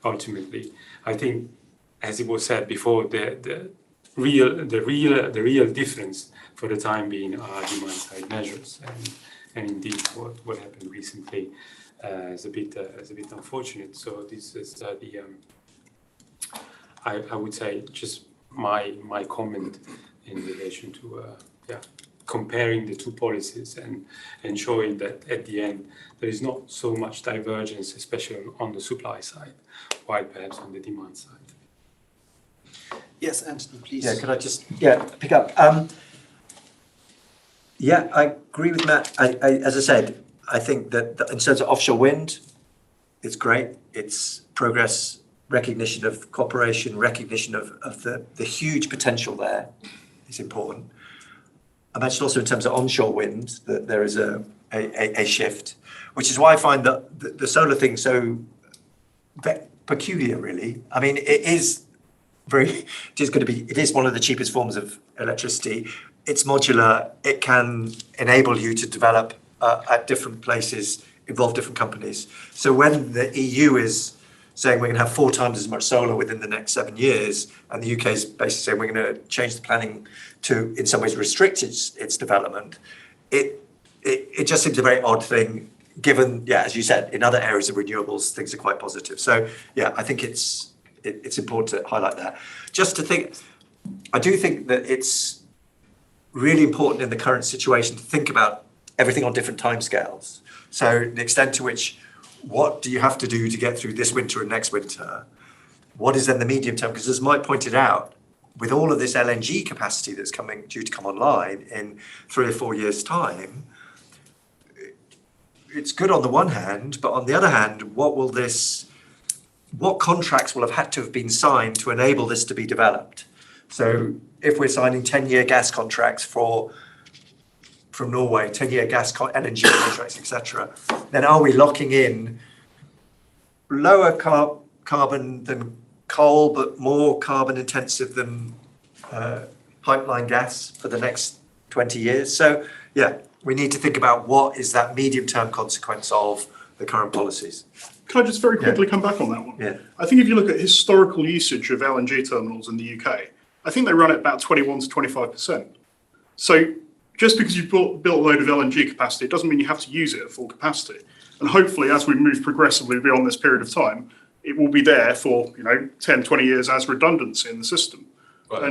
Ultimately, I think, as it was said before, the real difference for the time being are demand-side measures, and indeed what happened recently is a bit unfortunate. So this is I would say just my comment in relation to comparing the two policies and showing that at the end there is not so much divergence, especially on the supply side, while perhaps on the demand side. Yes, Anthony, please. Yeah, could I just pick up? Yeah, I agree with Matt. As I said, I think that in terms of offshore wind, it's great. It's progress recognition of cooperation, recognition of the huge potential there is important. I mentioned also in terms of onshore wind that there is a shift, which is why I find that the solar thing so peculiar, really. I mean, it is one of the cheapest forms of electricity. It's modular. It can enable you to develop at different places, involve different companies. So when the EU is saying we're going to have 4 times as much solar within the next 7 years, and the UK is basically saying we're going to change the planning to, in some ways, restrict its development, it just seems a very odd thing, given, as you said, in other areas of renewables, things are quite positive. So, I think it's important to highlight that. Just to think, I do think that it's really important in the current situation to think about everything on different timescales. So the extent to which, what do you have to do to get through this winter and next winter? What is then the medium term? Because as Mike pointed out, with all of this LNG capacity that's due to come online in 3 or 4 years' time, it's good on the one hand, but on the other hand, what contracts will have had to have been signed to enable this to be developed? So if we're signing 10-year gas contracts from Norway, 10-year gas LNG contracts, etc., then are we locking in lower carbon than coal, but more carbon intensive than pipeline gas for the next 20 years? So, we need to think about what is that medium-term consequence of the current policies. Can I just very quickly come back on that one? Yeah. I think if you look at historical usage of LNG terminals in the UK, I think they run at about 21 to 25%. So just because you've built a load of LNG capacity, it doesn't mean you have to use it at full capacity. And hopefully, as we move progressively beyond this period of time, it will be there for 10, 20 years as redundancy in the system. Well,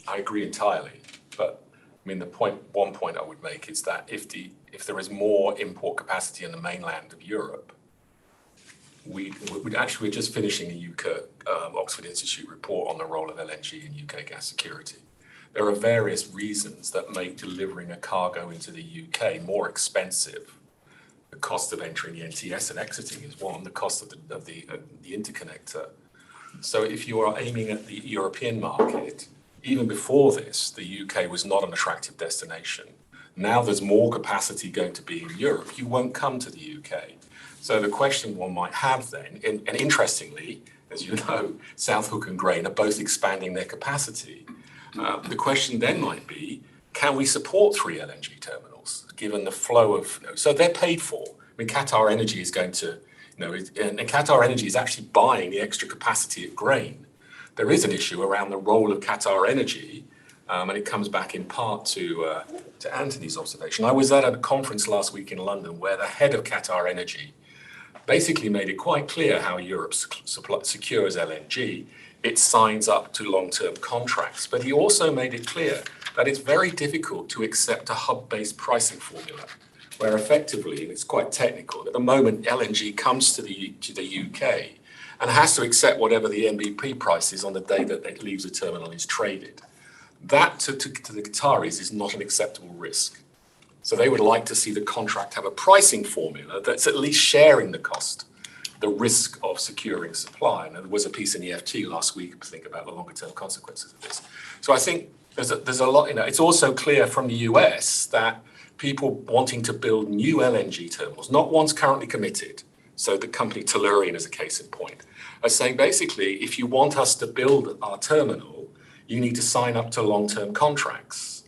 I agree entirely. But I mean, one point I would make is that if there is more import capacity in the mainland of Europe, we're just finishing a UKERC Oxford Institute report on the role of LNG in UK gas security. There are various reasons that make delivering a cargo into the UK more expensive. The cost of entering the NTS and exiting is one, the cost of the interconnector. So if you are aiming at the European market, even before this, the UK was not an attractive destination. Now there's more capacity going to be in Europe. You won't come to the UK. So the question one might have then, and interestingly, as you know, South Hook and Grain are both expanding their capacity. The question then might be, can we support 3 LNG terminals, given the flow of, so they're paid for. I mean, Qatar Energy is going to, and Qatar Energy is actually buying the extra capacity at Grain. There is an issue around the role of Qatar Energy, and it comes back in part to Anthony's observation. I was at a conference last week in London where the head of Qatar Energy basically made it quite clear how Europe secures LNG. It signs up to long-term contracts, but he also made it clear that it's very difficult to accept a hub-based pricing formula, where effectively, and it's quite technical, at the moment LNG comes to the UK and has to accept whatever the NBP price is on the day that it leaves the terminal and is traded. That to the Qataris is not an acceptable risk. So they would like to see the contract have a pricing formula that's at least sharing the cost, the risk of securing supply. And there was a piece in the FT last week to think about the longer term consequences of this. So I think there's a lot, it's also clear from the US that people wanting to build new LNG terminals, not ones currently committed. So the company Tellurian is a case in point, are saying basically, if you want us to build our terminal, you need to sign up to long-term contracts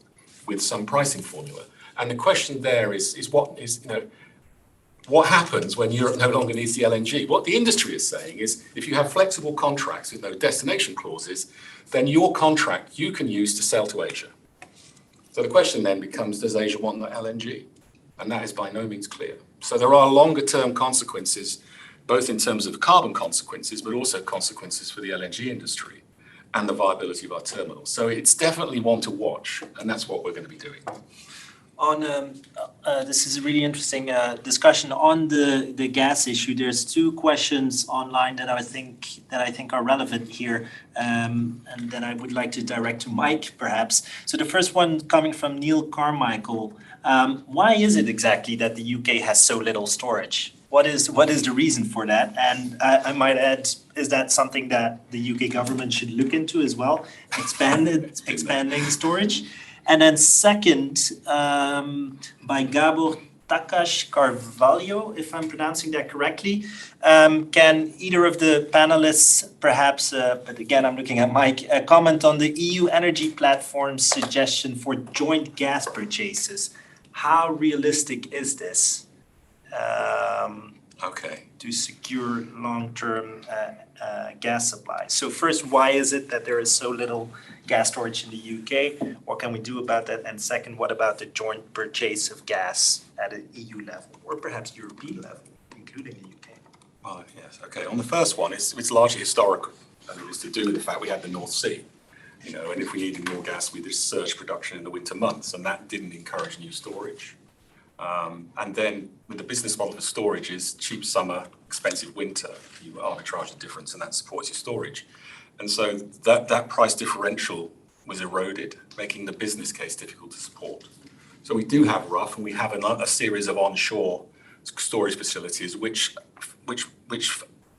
with some pricing formula. And the question there is what happens when Europe no longer needs the LNG? What the industry is saying is, if you have flexible contracts with no destination clauses, then your contract you can use to sell to Asia. So the question then becomes, does Asia want the LNG? And that is by no means clear. So there are longer term consequences, both in terms of carbon consequences, but also consequences for the LNG industry and the viability of our terminals. So it's definitely one to watch, and that's what we're going to be doing. This is a really interesting discussion on the gas issue. There's 2 questions online that I think are relevant here, and that I would like to direct to Mike, perhaps. So the first one coming from Neil Carmichael. Why is it exactly that the UK has so little storage? what is the reason for that? And I might add, is that something that the UK government should look into as well, expanding storage? And then second, by Gabor Takash Carvalho, if I'm pronouncing that correctly, can either of the panelists perhaps, but again, I'm looking at Mike, comment on the EU energy platform's suggestion for joint gas purchases? How realistic is this? To secure long-term gas supply. So first, why is it that there is so little gas storage in the UK? What can we do about that? And second, what about the joint purchase of gas at an EU level, or perhaps European level, including the UK? Oh, yes, okay. On the first one, it's largely historical, and it was to do with the fact we had the North Sea, and if we needed more gas, we did surge production in the winter months, and that didn't encourage new storage. And then with the business model for storage is cheap summer, expensive winter, you arbitrage the difference and that supports your storage. And so that price differential was eroded, making the business case difficult to support. So we do have Rough, and we have a series of onshore storage facilities which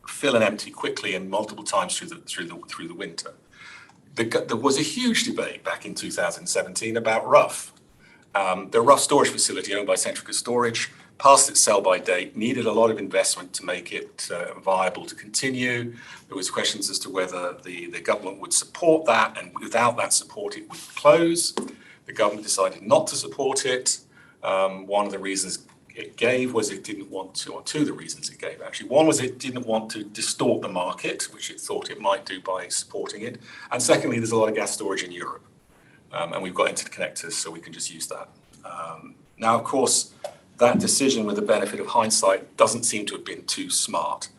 fill and empty quickly and multiple times through the winter. There was a huge debate back in 2017 about Rough. The Rough storage facility owned by Centrica Storage passed its sell-by date, needed a lot of investment to make it viable to continue. There was questions as to whether the government would support that, and without that support it would close. The government decided not to support it. One of the reasons it gave was it didn't want to, or two of the reasons it gave actually. One was it didn't want to distort the market, which it thought it might do by supporting it. And secondly, there's a lot of gas storage in Europe. And we've got interconnectors, so we can just use that. Now, of course, that decision with the benefit of hindsight doesn't seem to have been too smart.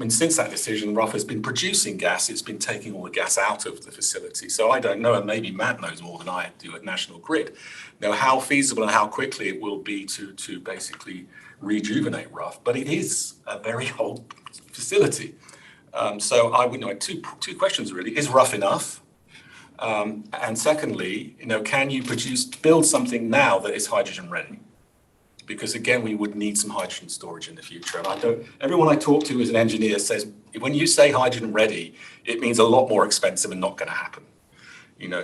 Since that decision, Rough has been producing gas. It's been taking all the gas out of the facility. So I don't know, and maybe Matt knows more than I do at National Grid, how feasible and how quickly it will be to basically rejuvenate Rough. But it is a very old facility. So I would know two questions really. Is Rough enough? And secondly, can you build something now that is hydrogen ready? Because again, we would need some hydrogen storage in the future. And everyone I talk to as an engineer says, when you say hydrogen ready, it means a lot more expensive and not going to happen.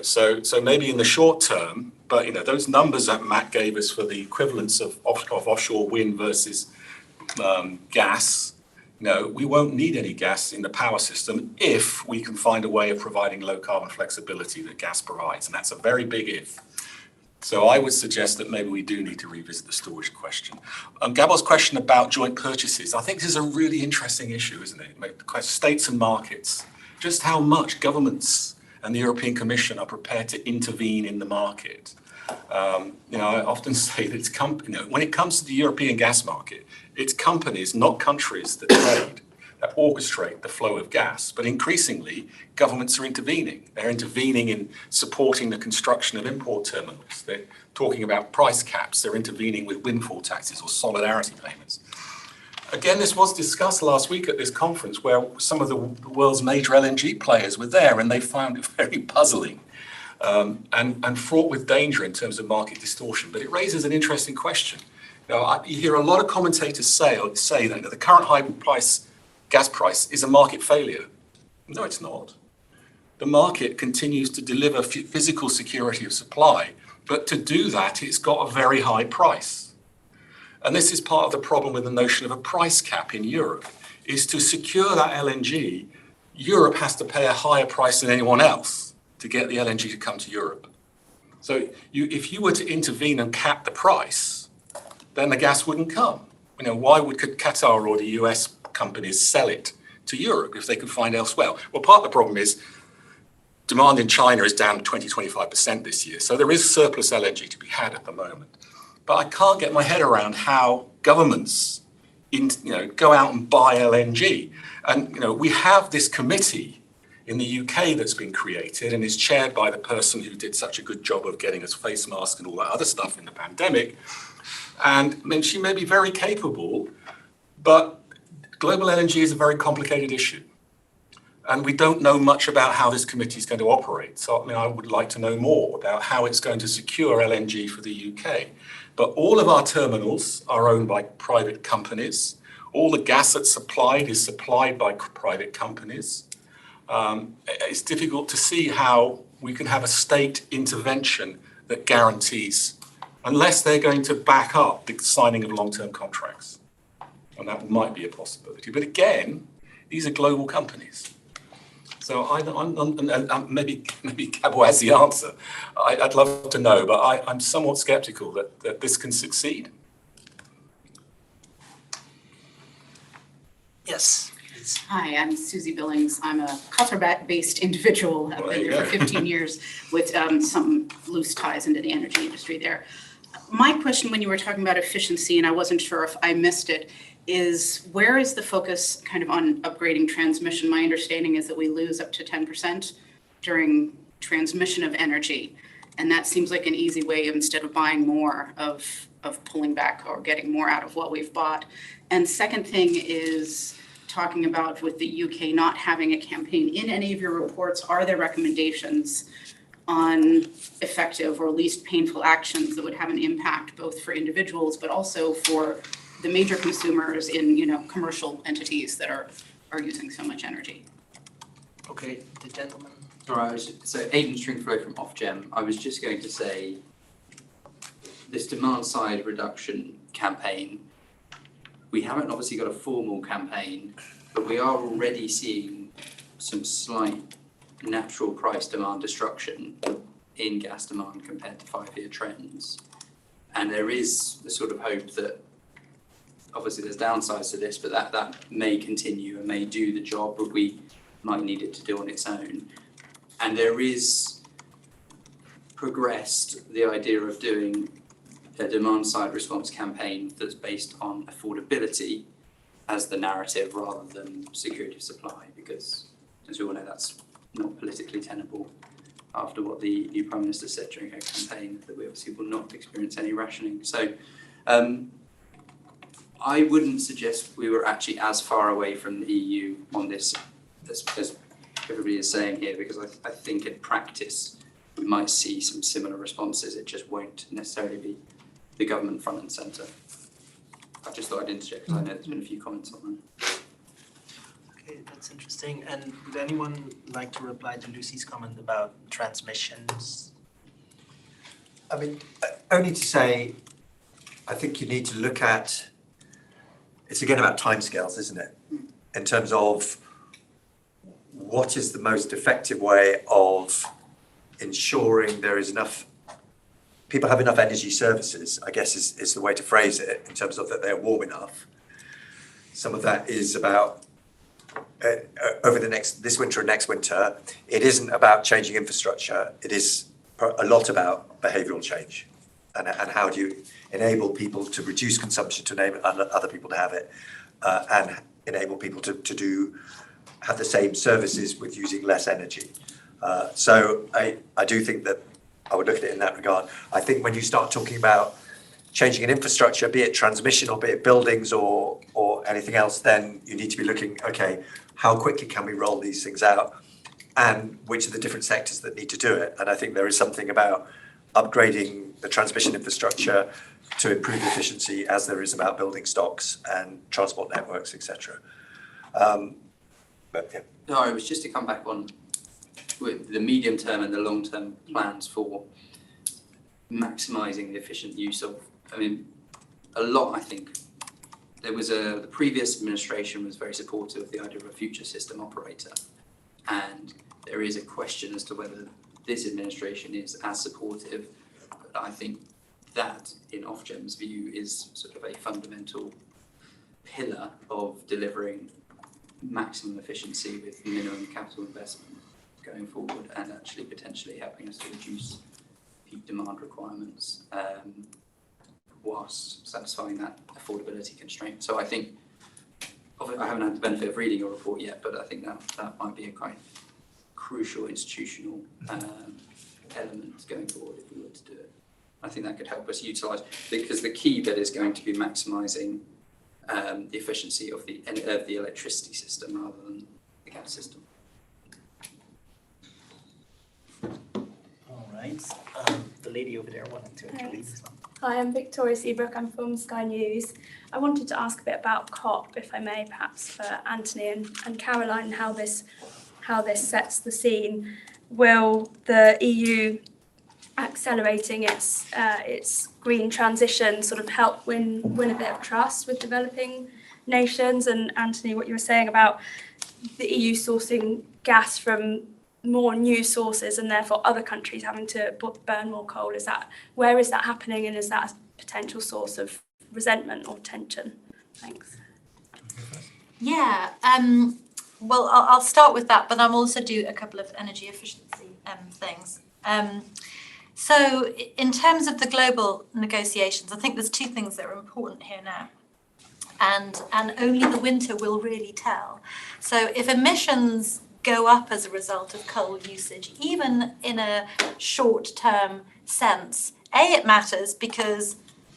So maybe in the short term, but those numbers that Matt gave us for the equivalence of offshore wind versus gas, we won't need any gas in the power system if we can find a way of providing low carbon flexibility that gas provides. And that's a very big if. So I would suggest that maybe we do need to revisit the storage question. Gabor's question about joint purchases, I think this is a really interesting issue, isn't it? States and markets, just how much governments and the European Commission are prepared to intervene in the market. I often say that when it comes to the European gas market, it's companies, not countries, that trade, that orchestrate the flow of gas. But increasingly, governments are intervening. They're intervening in supporting the construction of import terminals. They're talking about price caps. They're intervening with windfall taxes or solidarity payments. Again, this was discussed last week at this conference where some of the world's major LNG players were there, and they found it very puzzling and fraught with danger in terms of market distortion. But it raises an interesting question. You hear a lot of commentators say that the current high gas price is a market failure. No, it's not. The market continues to deliver physical security of supply, but to do that, it's got a very high price. And this is part of the problem with the notion of a price cap in Europe, is to secure that LNG, Europe has to pay a higher price than anyone else to get the LNG to come to Europe. So if you were to intervene and cap the price, then the gas wouldn't come. Why would Qatar or the US companies sell it to Europe if they could find elsewhere? Well, part of the problem is demand in China is down 20-25% this year. So there is surplus LNG to be had at the moment. But I can't get my head around how governments go out and buy LNG. And we have this committee in the UK that's been created and is chaired by the person who did such a good job of getting us face masks and all that other stuff in the pandemic. And she may be very capable, but global LNG is a very complicated issue. And we don't know much about how this committee is going to operate. So I would like to know more about how it's going to secure LNG for the UK. But all of our terminals are owned by private companies. All the gas that's supplied is supplied by private companies. It's difficult to see how we can have a state intervention that guarantees, unless they're going to back up the signing of long-term contracts. And that might be a possibility. But again, these are global companies. So maybe Cabo has the answer. I'd love to know, but I'm somewhat skeptical that this can succeed. Yes. Hi, I'm Susie Billings. I'm a Qatar-based individual. I've been there for 15 years with some loose ties into the energy industry there. My question when you were talking about efficiency, and I wasn't sure if I missed it, is where is the focus kind of on upgrading transmission? My understanding is that we lose up to 10% during transmission of energy. And that seems like an easy way of, instead of buying more, of pulling back or getting more out of what we've bought. And second thing is talking about with the UK not having a campaign. In any of your reports, are there recommendations on effective or least painful actions that would have an impact both for individuals but also for the major consumers in, you know, commercial entities that are using so much energy? Okay, the gentleman. All right, so Aidan Stringflow from Ofgem. I was just going to say this demand side reduction campaign, we haven't obviously got a formal campaign, but we are already seeing some slight natural price demand destruction in gas demand compared to 5-year trends. And there is the sort of hope that obviously there's downsides to this, but that may continue and may do the job that we might need it to do on its own. And there is progressed the idea of doing a demand side response campaign that's based on affordability as the narrative rather than security of supply, because as we all know, that's not politically tenable after what the new Prime Minister said during her campaign, that we obviously will not experience any rationing. So I wouldn't suggest we were actually as far away from the EU on this as everybody is saying here, because I think in practice we might see some similar responses. It just won't necessarily be the government front and centre. I just thought I'd interject because I know there's been a few comments on that. Okay, that's interesting. And would anyone like to reply to Lucy's comment about transmissions? I mean, only to say, I think you need to look at, it's again about timescales, isn't it? In terms of what is the most effective way of ensuring there is enough, people have enough energy services, I guess is the way to phrase it, in terms of that they're warm enough. Some of that is about over this winter and next winter. It isn't about changing infrastructure. It is a lot about behavioural change and how do you enable people to reduce consumption to enable other people to have it and enable people to have the same services with using less energy. So I do think that I would look at it in that regard. I think when you start talking about changing an infrastructure, be it transmission or be it buildings or anything else, then you need to be looking, okay, how quickly can we roll these things out and which are the different sectors that need to do it? And I think there is something about upgrading the transmission infrastructure to improve efficiency as there is about building stocks and transport networks, etc. But yeah. No, it was just to come back on with the medium term and the long term plans for maximising the efficient use of, I mean, a lot, I think. There was the previous administration was very supportive of the idea of a future system operator. And there is a question as to whether this administration is as supportive. But I think that, in Ofgem's view, is sort of a fundamental pillar of delivering maximum efficiency with minimum capital investment going forward and actually potentially helping us to reduce peak demand requirements whilst satisfying that affordability constraint. So I think, I haven't had the benefit of reading your report yet, but I think that might be a quite crucial institutional element going forward if we were to do it. I think that could help us utilise, because the key bit is going to be maximising the efficiency of the electricity system rather than the gas system. All right. The lady over there wanted to introduce this one. Hi, I'm Victoria Seabrook. I'm from Sky News. I wanted to ask a bit about COP, if I may, perhaps for Anthony and Caroline, and how this sets the scene. Will the EU accelerating its green transition sort of help win a bit of trust with developing nations? And Anthony, what you were saying about the EU sourcing gas from more new sources and therefore other countries having to burn more coal, where is that happening, and is that a potential source of resentment or tension? Thanks. Yeah, well, I'll start with that, but I'm also do a couple of energy efficiency things. So in terms of the global negotiations, I think there's two things that are important here now. And only the winter will really tell. So if emissions go up as a result of coal usage, even in a short-term sense, it matters because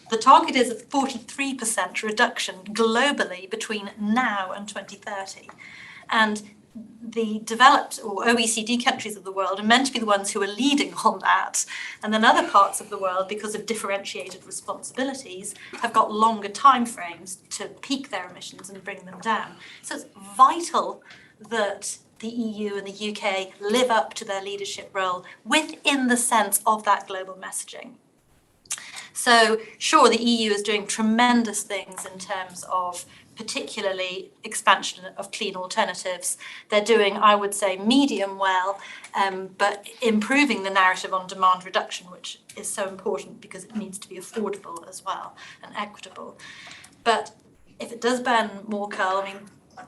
the target is a 43% reduction globally between now and 2030. And the developed or OECD countries of the world are meant to be the ones who are leading on that. And then other parts of the world, because of differentiated responsibilities, have got longer timeframes to peak their emissions and bring them down. So it's vital that the EU and the UK live up to their leadership role within the sense of that global messaging. So sure, the EU is doing tremendous things in terms of particularly expansion of clean alternatives. They're doing, I would say, medium well, but improving the narrative on demand reduction, which is so important because it needs to be affordable as well and equitable. But if it does burn more coal, I mean,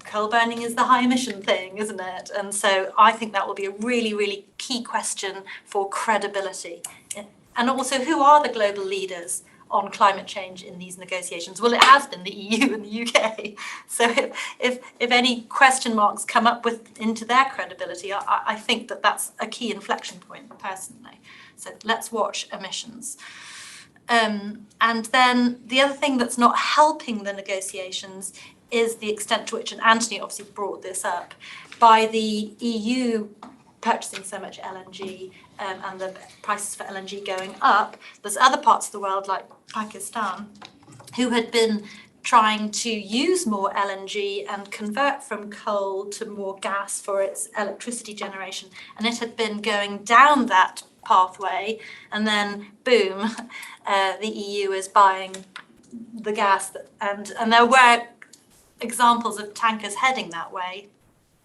coal burning is the high emission thing, isn't it? And so I think that will be a really, really key question for credibility. And also, who are the global leaders on climate change in these negotiations? Well, it has been the EU and the UK. So if any question marks come up into their credibility, I think that that's a key inflection point personally. So let's watch emissions. And then the other thing that's not helping the negotiations is the extent to which, and Anthony obviously brought this up, by the EU purchasing so much LNG and the prices for LNG going up, there's other parts of the world like Pakistan who had been trying to use more LNG and convert from coal to more gas for its electricity generation. And it had been going down that pathway, and then boom, the EU is buying the gas. And there were examples of tankers heading that way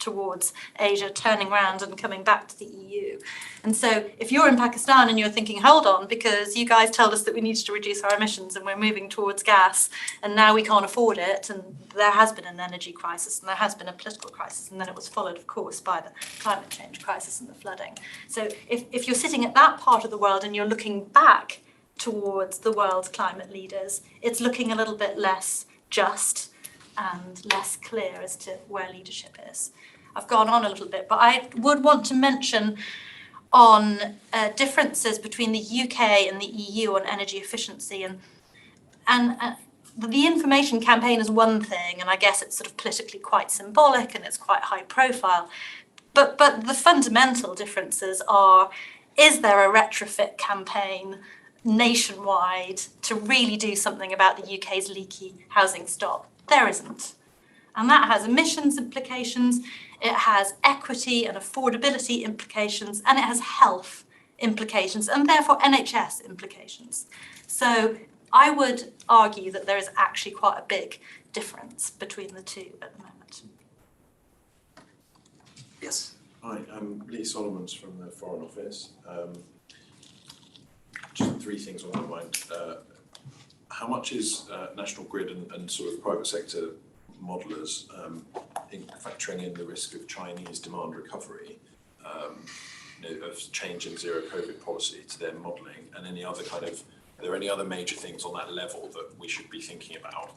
towards Asia, turning around and coming back to the EU. And so if you're in Pakistan and you're thinking, hold on, because you guys told us that we needed to reduce our emissions and we're moving towards gas and now we can't afford it, and there has been an energy crisis and there has been a political crisis, and then it was followed, of course, by the climate change crisis and the flooding. So if you're sitting at that part of the world and you're looking back towards the world's climate leaders, it's looking a little bit less just and less clear as to where leadership is. I've gone on a little bit, but I would want to mention on differences between the UK and the EU on energy efficiency, and the information campaign is one thing, and I guess it's sort of politically quite symbolic and it's quite high profile, but the fundamental differences are, is there a retrofit campaign nationwide to really do something about the UK's leaky housing stock? There isn't. And that has emissions implications, it has equity and affordability implications, and it has health implications, and therefore NHS implications. So I would argue that there is actually quite a big difference between the two at the moment. Yes. Hi, I'm Lee Solomons from the Foreign Office. Just three things on my mind. How much is National Grid and sort of private sector modelers factoring in the risk of Chinese demand recovery, of change in zero COVID policy to their modelling, and any other kind of, are there any other major things on that level that we should be thinking about,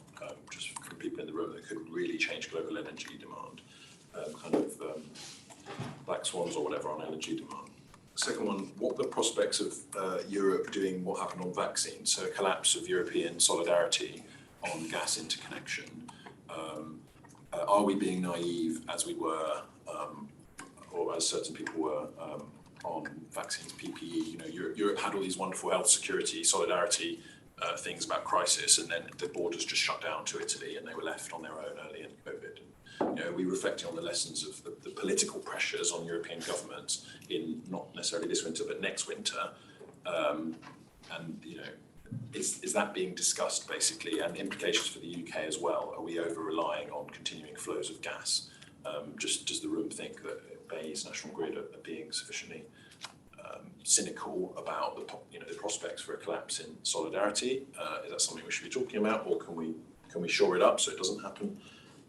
just from people in the room, that could really change global energy demand, black swans or whatever on energy demand? Second one, what are the prospects of Europe doing what happened on vaccines, so a collapse of European solidarity on gas interconnection? Are we being naive as we were, or as certain people were, on vaccines, PPE? Europe had all these wonderful health security, solidarity things about crisis, and then the borders just shut down to Italy and they were left on their own early in COVID. You know, we're reflecting on the lessons of the political pressures on European governments in not necessarily this winter, but next winter. And, you know, is that being discussed basically, and implications for the UK as well? Are we over-relying on continuing flows of gas? Just does the room think that BEIS, National Grid are being sufficiently cynical about the prospects for a collapse in solidarity? Is that something we should be talking about, or can we shore it up so it doesn't happen?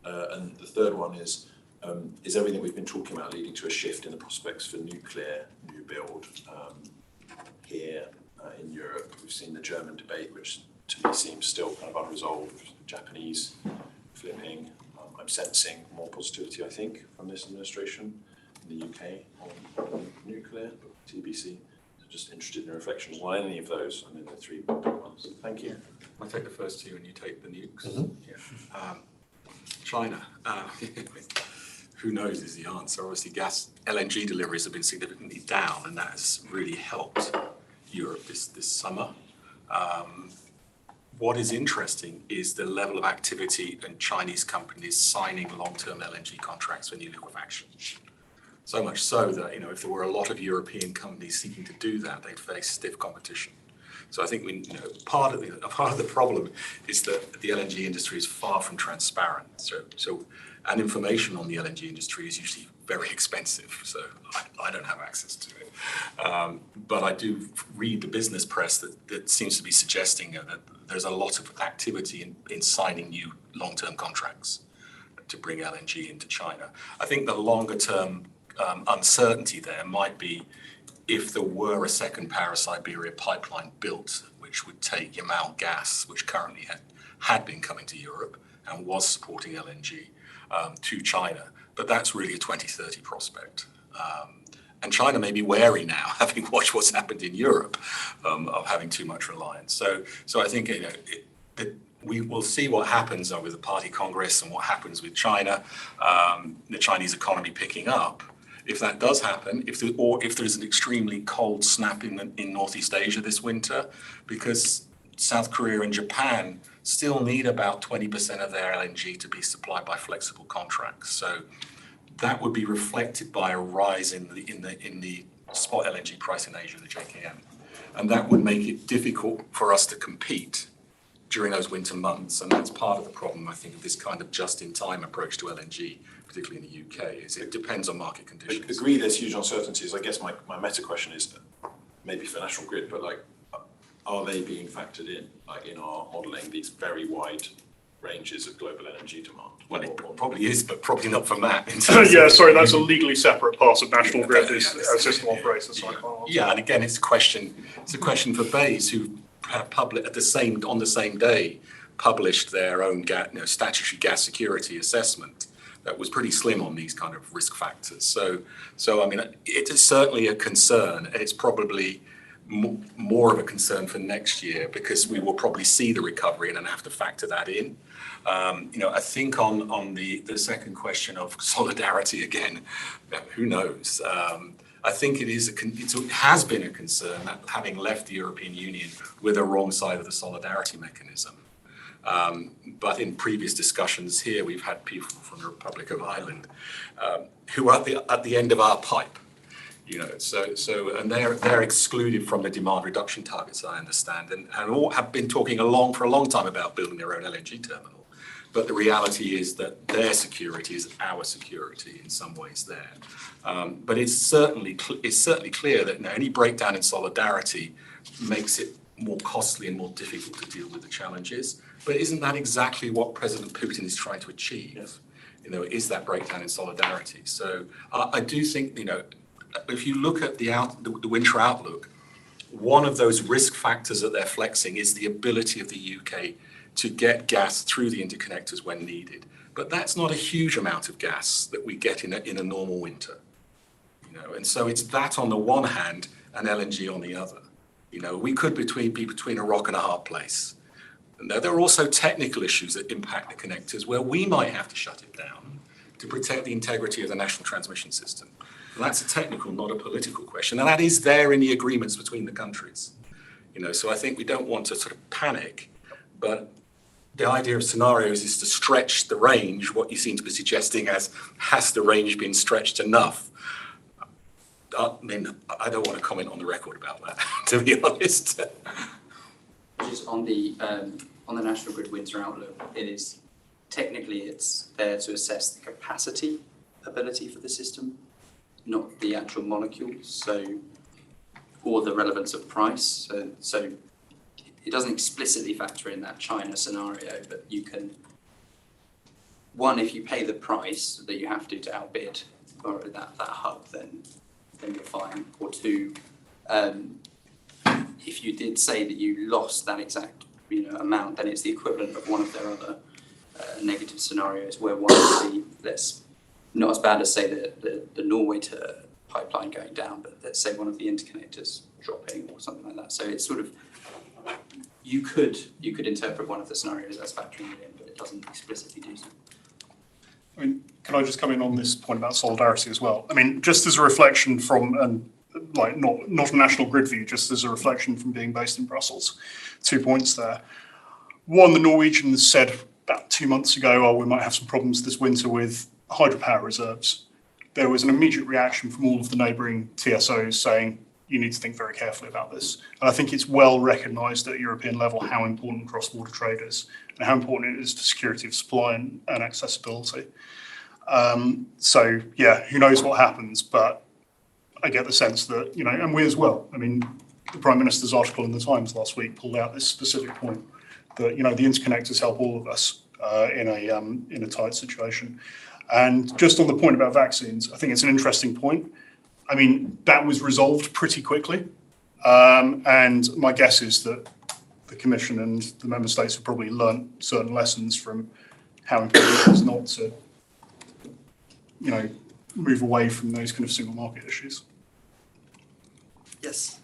And the third one is everything we've been talking about leading to a shift in the prospects for nuclear new build here in Europe? We've seen the German debate, which to me seems still kind of unresolved. Japanese flipping. I'm sensing more positivity, I think, from this administration in the UK on nuclear, but TBC. Just interested in your reflections on any of those. I mean, the three big ones. Thank you. I'll take the first two and you take the nukes. Mm-hmm. Yeah. China. Who knows is the answer. Obviously, LNG deliveries have been significantly down, and that has really helped Europe this summer. What is interesting is the level of activity in Chinese companies signing long-term LNG contracts for new liquefaction. So much so that, if there were a lot of European companies seeking to do that, they'd face stiff competition. So I think part of the problem is that the LNG industry is far from transparent. And information on the LNG industry is usually very expensive. So I don't have access to it. But I do read the business press that seems to be suggesting that there's a lot of activity in signing new long-term contracts to bring LNG into China. I think the longer-term uncertainty there might be if there were a second Paris-Siberia pipeline built, which would take Yamal gas, which currently had been coming to Europe and was supporting LNG, to China. But that's really a 2030 prospect. And China may be wary now, having watched what's happened in Europe, of having too much reliance. So I think we will see what happens with the Party Congress and what happens with China, the Chinese economy picking up. If that does happen, if there's an extremely cold snap in Northeast Asia this winter, because South Korea and Japan still need about 20% of their LNG to be supplied by flexible contracts. So that would be reflected by a rise in the spot LNG price in Asia, the JKM, and that would make it difficult for us to compete during those winter months. And that's part of the problem, I think, of this kind of just-in-time approach to LNG, particularly in the UK, is it depends on market conditions. I agree there's huge uncertainties. I guess my meta question is maybe for National Grid, but are they being factored in our modelling, these very wide ranges of global energy demand? Well, it probably is, but probably not from that. Yeah, sorry, that's a legally separate part of National Grid as system operator. So I can't answer. Yeah, and again, it's a question for BEIS, who have on the same day published their own statutory gas security assessment that was pretty slim on these kind of risk factors. So I mean, it is certainly a concern. It's probably more of a concern for next year because we will probably see the recovery and then have to factor that in. I think on the second question of solidarity again, who knows? I think it has been a concern that having left the European Union, we're the wrong side of the solidarity mechanism. But in previous discussions here, we've had people from the Republic of Ireland who are at the end of our pipe. And they're excluded from the demand reduction targets, I understand, and all have been talking for a long time about building their own LNG terminal. But the reality is that their security is our security in some ways there. But it's certainly clear that any breakdown in solidarity makes it more costly and more difficult to deal with the challenges. But isn't that exactly what President Putin is trying to achieve? Yes. Is that breakdown in solidarity? So I do think, if you look at the winter outlook, one of those risk factors that they're flexing is the ability of the UK to get gas through the interconnectors when needed. But that's not a huge amount of gas that we get in a normal winter. And so it's that on the one hand and LNG on the other. We could be between a rock and a hard place. And there are also technical issues that impact the connectors where we might have to shut it down to protect the integrity of the national transmission system. And that's a technical, not a political question. And that is there in the agreements between the countries. So I think we don't want to sort of panic, but the idea of scenarios is to stretch the range. What you seem to be suggesting has the range been stretched enough? I mean, I don't want to comment on the record about that, to be honest. Just on the National Grid Winter Outlook, it's there to assess the capacity ability for the system, not the actual molecules, or the relevance of price. So it doesn't explicitly factor in that China scenario, but you can, one, if you pay the price that you have to outbid or that hub, then you're fine. Or two, if you did say that you lost that exact amount, then it's the equivalent of one of their other negative scenarios where one would be not as bad as say the Norway to pipeline going down, but let's say one of the interconnectors dropping or something like that. So it's sort of, you could interpret one of the scenarios as factoring it in, but it doesn't explicitly do so. I mean, can I just come in on this point about solidarity as well? I mean, just as a reflection from, not a national grid view, just as a reflection from being based in Brussels, 2 points there. One, the Norwegians said about 2 months ago, we might have some problems this winter with hydropower reserves. There was an immediate reaction from all of the neighbouring TSOs saying, you need to think very carefully about this. And I think it's well recognised at European level how important cross-border trade is and how important it is for security of supply and accessibility. So, yeah, who knows what happens, but I get the sense that, and we as well. I mean, the Prime Minister's article in the Times last week pulled out this specific point that, the interconnectors help all of us in a tight situation. And just on the point about vaccines, I think it's an interesting point. I mean, that was resolved pretty quickly. And my guess is that the Commission and the Member States have probably learnt certain lessons from how important it is not to, move away from those kind of single market issues. Yes.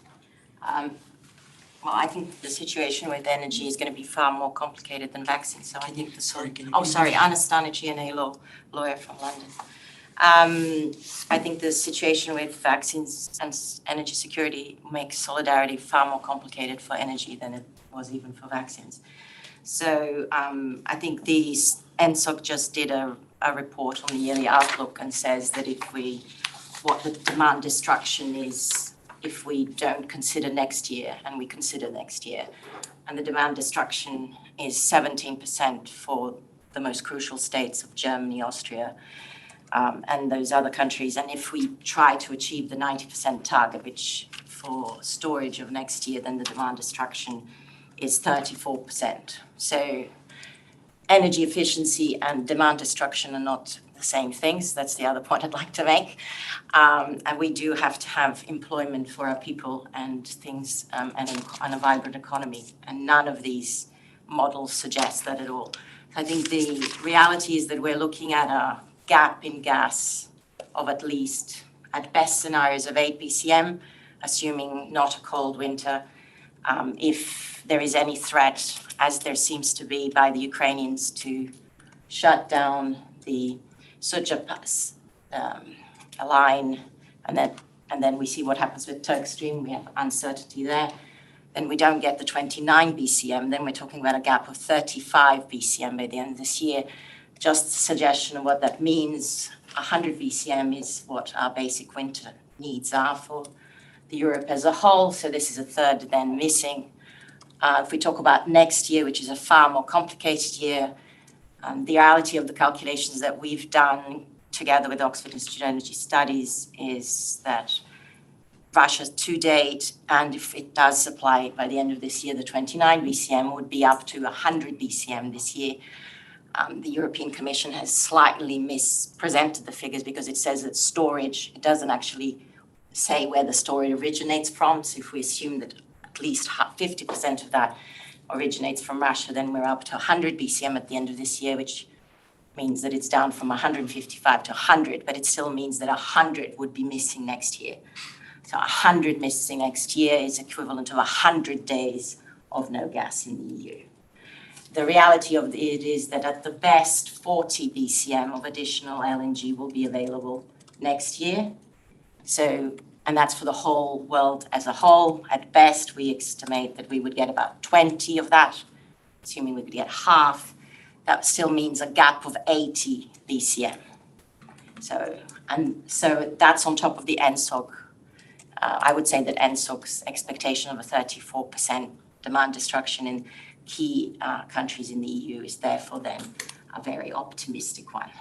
Well, I think the situation with energy is going to be far more complicated than vaccines. So I think Anna Stanici, lawyer from London. I think the situation with vaccines and energy security makes solidarity far more complicated for energy than it was even for vaccines. So I think the NSOC just did a report on the yearly outlook and says that what the demand destruction is if we don't consider next year, and we consider next year. And the demand destruction is 17% for the most crucial states of Germany, Austria, and those other countries. And if we try to achieve the 90% target, which for storage of next year, then the demand destruction is 34%. So energy efficiency and demand destruction are not the same things. That's the other point I'd like to make. And we do have to have employment for our people and things and a vibrant economy. And none of these models suggest that at all. I think the reality is that we're looking at a gap in gas of at least, at best scenarios of 8 BCM, assuming not a cold winter. If there is any threat, as there seems to be by the Ukrainians, to shut down the Suja Pass line, and then we see what happens with Turk Stream, we have uncertainty there. Then we don't get the 29 BCM, then we're talking about a gap of 35 BCM by the end of this year. Just a suggestion of what that means. 100 BCM is what our basic winter needs are for the Europe as a whole, so this is a third then missing. If we talk about next year, which is a far more complicated year, the reality of the calculations that we've done together with Oxford Institute of Energy Studies is that Russia to date, and if it does supply by the end of this year, the 29 BCM would be up to 100 BCM this year. The European Commission has slightly mispresented the figures because it says that storage, it doesn't actually say where the storage originates from. So if we assume that at least 50% of that originates from Russia, then we're up to 100 BCM at the end of this year, which means that it's down from 155 to 100, but it still means that 100 would be missing next year. So 100 missing next year is equivalent to 100 days of no gas in the EU. The reality of it is that at the best, 40 BCM of additional LNG will be available next year. So And that's for the whole world as a whole. At best, we estimate that we would get about 20 of that, assuming we could get half. That still means a gap of 80 BCM. So that's on top of the NSOG. I would say that NSOG's expectation of a 34% demand destruction in key countries in the EU is therefore then a very optimistic one.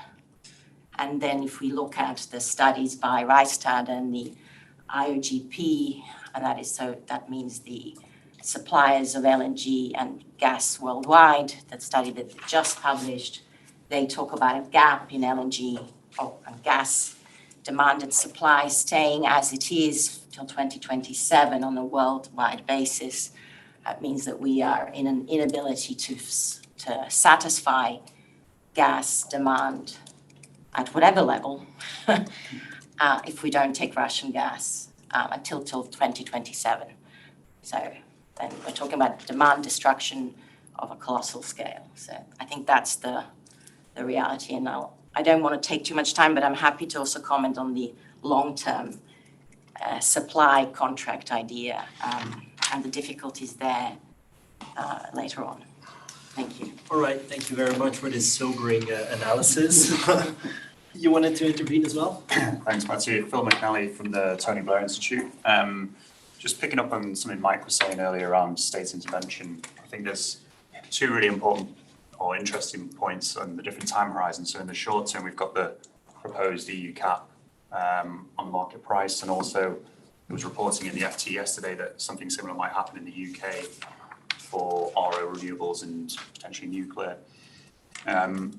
And then if we look at the studies by Rystad and the IOGP, and that means the suppliers of LNG and gas worldwide, that study that they just published, they talk about a gap in LNG and gas demand and supply staying as it is till 2027 on a worldwide basis. That means that we are in an inability to satisfy gas demand at whatever level if we don't take Russian gas until 2027. So then we're talking about demand destruction of a colossal scale. So I think that's the reality. And I don't want to take too much time, but I'm happy to also comment on the long-term supply contract idea and the difficulties there later on. Thank you. All right, thank you very much for this sobering analysis. You wanted to intervene as well? Thanks, Matthew. Phil McNally from the Tony Blair Institute. Just picking up on something Mike was saying earlier around state intervention, I think there's two really important or interesting points on the different time horizons. So in the short term, we've got the proposed EU cap on market price, and also it was reporting in the FT yesterday that something similar might happen in the UK for RO renewables and potentially nuclear. It'd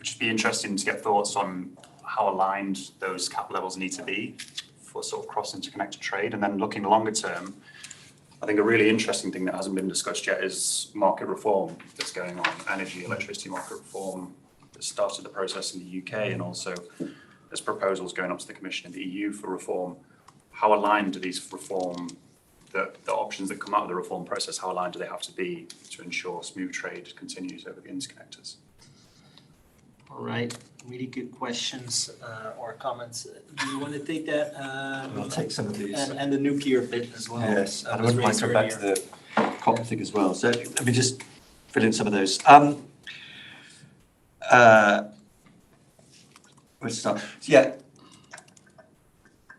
just be interesting to get thoughts on how aligned those cap levels need to be for sort of cross-interconnected trade. And then looking longer term, I think a really interesting thing that hasn't been discussed yet is market reform that's going on, energy, electricity market reform that started the process in the UK, and also there's proposals going up to the Commission in the EU for reform. How aligned do these reform, the options that come out of the reform process, how aligned do they have to be to ensure smooth trade continues over the interconnectors? All right, really good questions or comments. Do you want to take that? I'll take some of these. And the nuclear bit as well. Yes, and I wouldn't mind coming back to the COP thing as well. So let me just fill in some of those. Let's start. Yeah,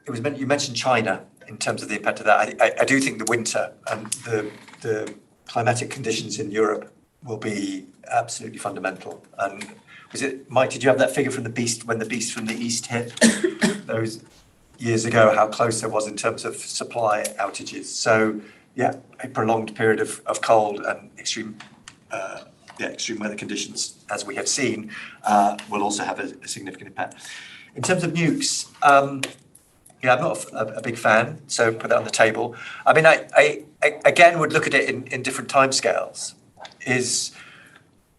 you mentioned China in terms of the impact of that. I do think the winter and the climatic conditions in Europe will be absolutely fundamental. And was it, Mike, did you have that figure from the beast, when the beast from the east hit those years ago, how close there was in terms of supply outages? So yeah, a prolonged period of cold and extreme weather conditions, as we have seen, will also have a significant impact. In terms of nukes, I'm not a big fan, so put that on the table. I mean, I again would look at it in different timescales. Is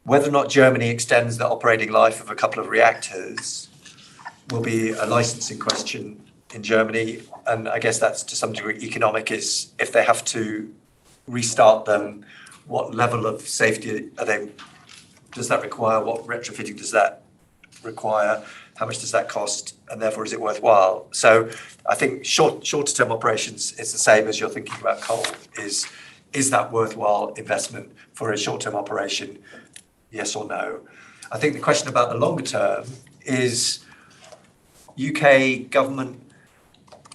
whether or not Germany extends the operating life of a couple of reactors will be a licensing question in Germany, and I guess that's to some degree economic. Is if they have to restart them, what level of safety are they? Does that require? What retrofitting does that require? How much does that cost? And therefore, is it worthwhile? So I think shorter term operations is the same as you're thinking about coal. Is that worthwhile investment for a short term operation? Yes or no? I think the question about the longer term is UK government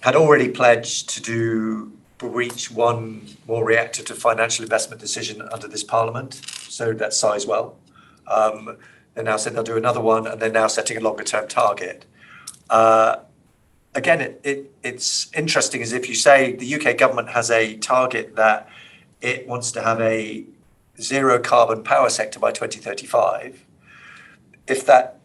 had already pledged to reach one more reactor to financial investment decision under this parliament. So that's Sizewell. They now said they'll do another one, and they're now setting a longer term target. Again, it's interesting as if you say the UK government has a target that it wants to have a zero carbon power sector by 2035. If that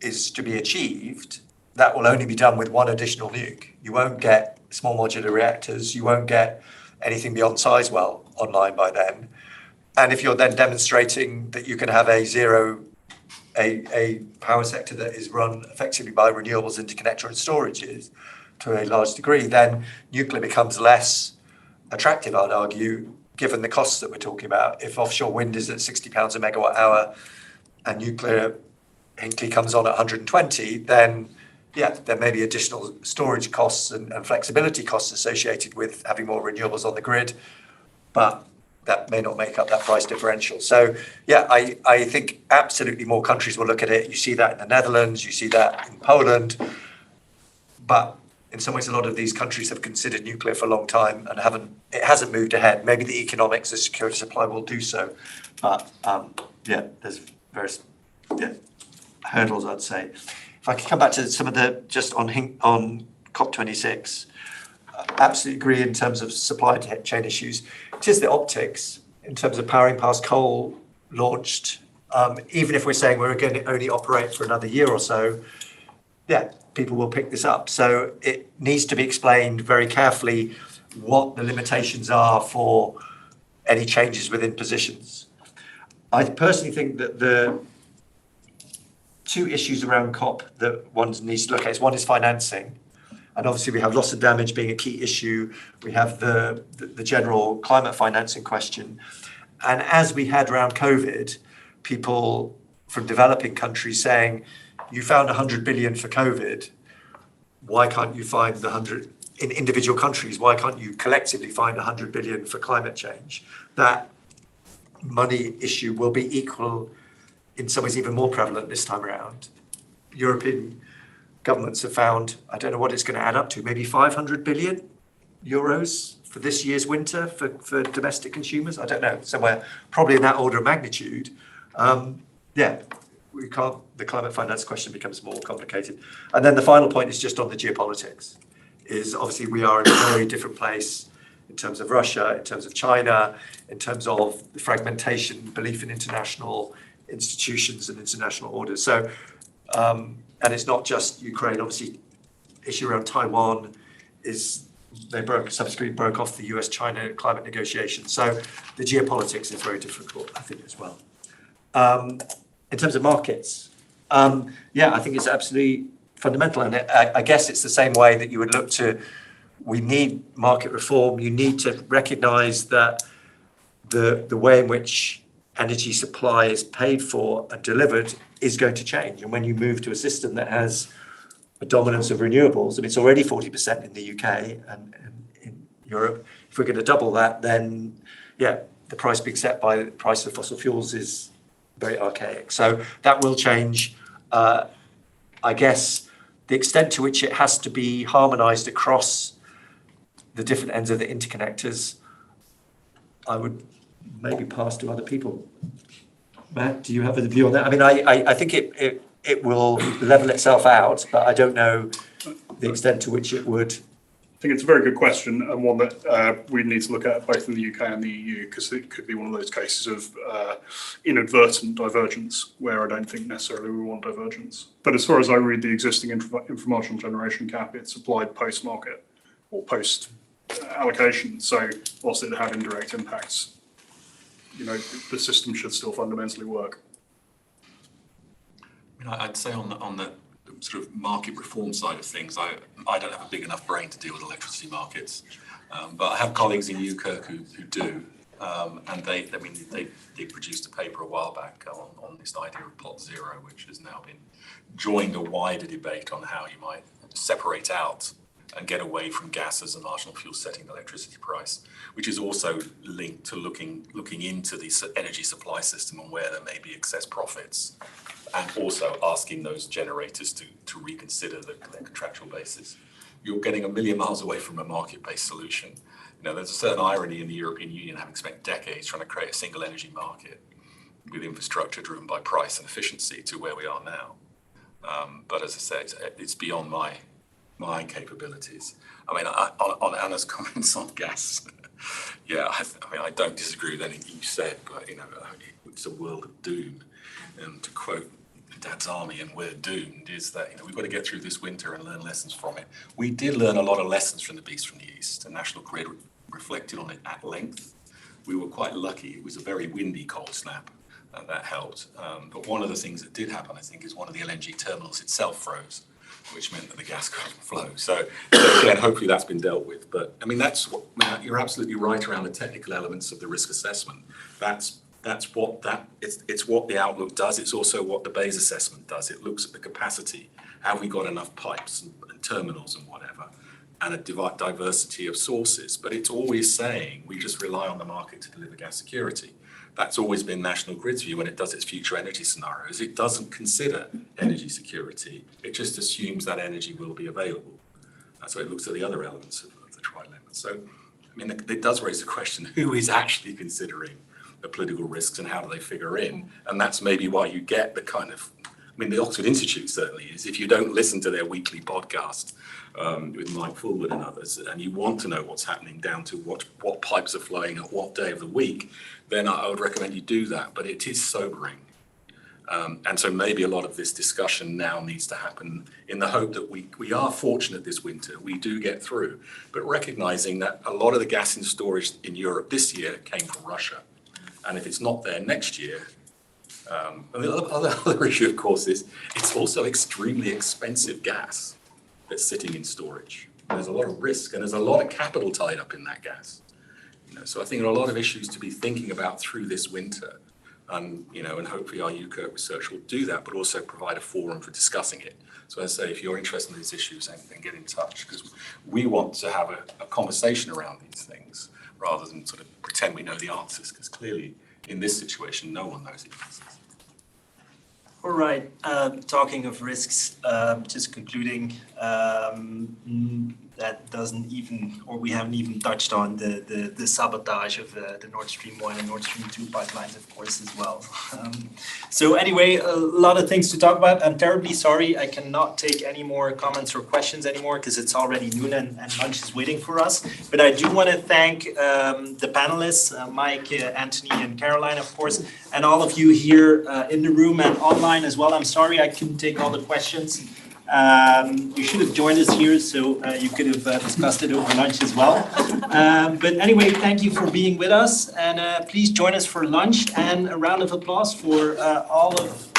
is to be achieved, that will only be done with one additional nuke. You won't get small modular reactors, you won't get anything beyond Sizewell online by then. And if you're then demonstrating that you can have a power sector that is run effectively by renewables, interconnector and storages to a large degree, then nuclear becomes less attractive, I'd argue, given the costs that we're talking about. If offshore wind is at £60 a megawatt hour and nuclear Hinkley comes on at 120, then yeah, there may be additional storage costs and flexibility costs associated with having more renewables on the grid, but that may not make up that price differential. So yeah, I think absolutely more countries will look at it. You see that in the Netherlands, you see that in Poland, but in some ways a lot of these countries have considered nuclear for a long time and it hasn't moved ahead. Maybe the economics of security supply will do so, but yeah, there's various hurdles, I'd say. If I could come back to some of the, just on COP26, absolutely agree in terms of supply chain issues. It is the optics in terms of powering past coal launched. Even if we're saying we're going to only operate for another year or so, yeah, people will pick this up. So it needs to be explained very carefully what the limitations are for any changes within positions. I personally think that the two issues around COP that one needs to look at is, one is financing. And obviously we have loss and damage being a key issue. We have the general climate financing question. And as we had around COVID, people from developing countries saying, you found 100 billion for COVID, why can't you find the 100 in individual countries? Why can't you collectively find 100 billion for climate change? That money issue will be equal, in some ways even more prevalent this time around. European governments have found, I don't know what it's going to add up to, maybe 500 billion euros for this year's winter for domestic consumers. I don't know, somewhere probably in that order of magnitude. Yeah, the climate finance question becomes more complicated. And then the final point is just on the geopolitics, is obviously we are in a very different place in terms of Russia, in terms of China, in terms of the fragmentation, belief in international institutions and international orders. So, and it's not just Ukraine, obviously, issue around Taiwan is, they subsequently broke off the US-China climate negotiations. So the geopolitics is very difficult, I think, as well. In terms of markets, yeah, I think it's absolutely fundamental. And I guess it's the same way that you would look to, we need market reform. You need to recognize that the way in which energy supply is paid for and delivered is going to change. And when you move to a system that has a dominance of renewables, and it's already 40% in the UK and in Europe, if we're going to double that, then yeah, the price being set by the price of fossil fuels is very archaic. So that will change. I guess the extent to which it has to be harmonized across the different ends of the interconnectors, I would maybe pass to other people. Matt, do you have a view on that? I mean, I think it will level itself out, but I don't know the extent to which it would. I think it's a very good question, and one that we need to look at both in the UK and the EU, because it could be one of those cases of inadvertent divergence where I don't think necessarily we want divergence. But as far as I read the existing inframarginal generation cap, it's applied post-market or post-allocation. So whilst it had indirect impacts, you know, the system should still fundamentally work. I mean, I'd say on the sort of market reform side of things, I don't have a big enough brain to deal with electricity markets, but I have colleagues in UKERC who do, and they produced a paper a while back on this idea of pot zero, which has now been joined a wider debate on how you might separate out and get away from gas as a marginal fuel setting the electricity price, which is also linked to looking into the energy supply system and where there may be excess profits, and also asking those generators to reconsider their contractual basis. You're getting a million miles away from a market-based solution. You know, there's a certain irony in the European Union having spent decades trying to create a single energy market with infrastructure driven by price and efficiency to where we are now. But as I say, it's beyond my capabilities. I mean, on Anna's comments on gas, yeah, I mean, I don't disagree with anything you said, but you know, it's a world of doom. And to quote Dad's Army and "We're doomed" is that, you know, we've got to get through this winter and learn lessons from it. We did learn a lot of lessons from the Beast from the East, and National Grid reflected on it at length. We were quite lucky. It was a very windy cold snap, and that helped. But one of the things that did happen, I think, is one of the LNG terminals itself froze, which meant that the gas couldn't flow. So again, hopefully that's been dealt with. But I mean, you're absolutely right around the technical elements of the risk assessment. That's That's what it's what the outlook does. It's also what the Bayes assessment does. It looks at the capacity. Have we got enough pipes and terminals and whatever, and a diversity of sources? But it's always saying we just rely on the market to deliver gas security. That's always been National Grid's view when it does its future energy scenarios. It doesn't consider energy security. It just assumes that energy will be available. So it looks at the other elements of the trilemma. So, I mean, it does raise the question, who is actually considering the political risks and how do they figure in? And that's maybe why you get the kind of, I mean, the Oxford Institute certainly is, if you don't listen to their weekly podcast with Mike Fulwood and others, and you want to know what's happening down to what pipes are flowing at what day of the week, then I would recommend you do that. But it is sobering. And so maybe a lot of this discussion now needs to happen in the hope that we are fortunate this winter, we do get through, but recognizing that a lot of the gas in storage in Europe this year came from Russia. And if it's not there next year, and the other issue, of course, is it's also extremely expensive gas that's sitting in storage. There's a lot of risk and there's a lot of capital tied up in that gas. So I think there are a lot of issues to be thinking about through this winter. And hopefully our UKERC research will do that, but also provide a forum for discussing it. So as I say, if you're interested in these issues, then get in touch, because we want to have a conversation around these things rather than sort of pretend we know the answers, because clearly in this situation, no one knows the answers. All right, talking of risks, just concluding, that doesn't even, or we haven't even touched on the sabotage of the Nord Stream 1 and Nord Stream 2 pipelines, of course, as well. So anyway, a lot of things to talk about. I'm terribly sorry I cannot take any more comments or questions anymore because it's already noon and lunch is waiting for us. But I do want to thank the panelists, Mike, Anthony, and Caroline, of course, and all of you here in the room and online as well. I'm sorry I couldn't take all the questions. You should have joined us here, so you could have discussed it over lunch as well. But anyway, thank you for being with us, and please join us for lunch, and a round of applause for all of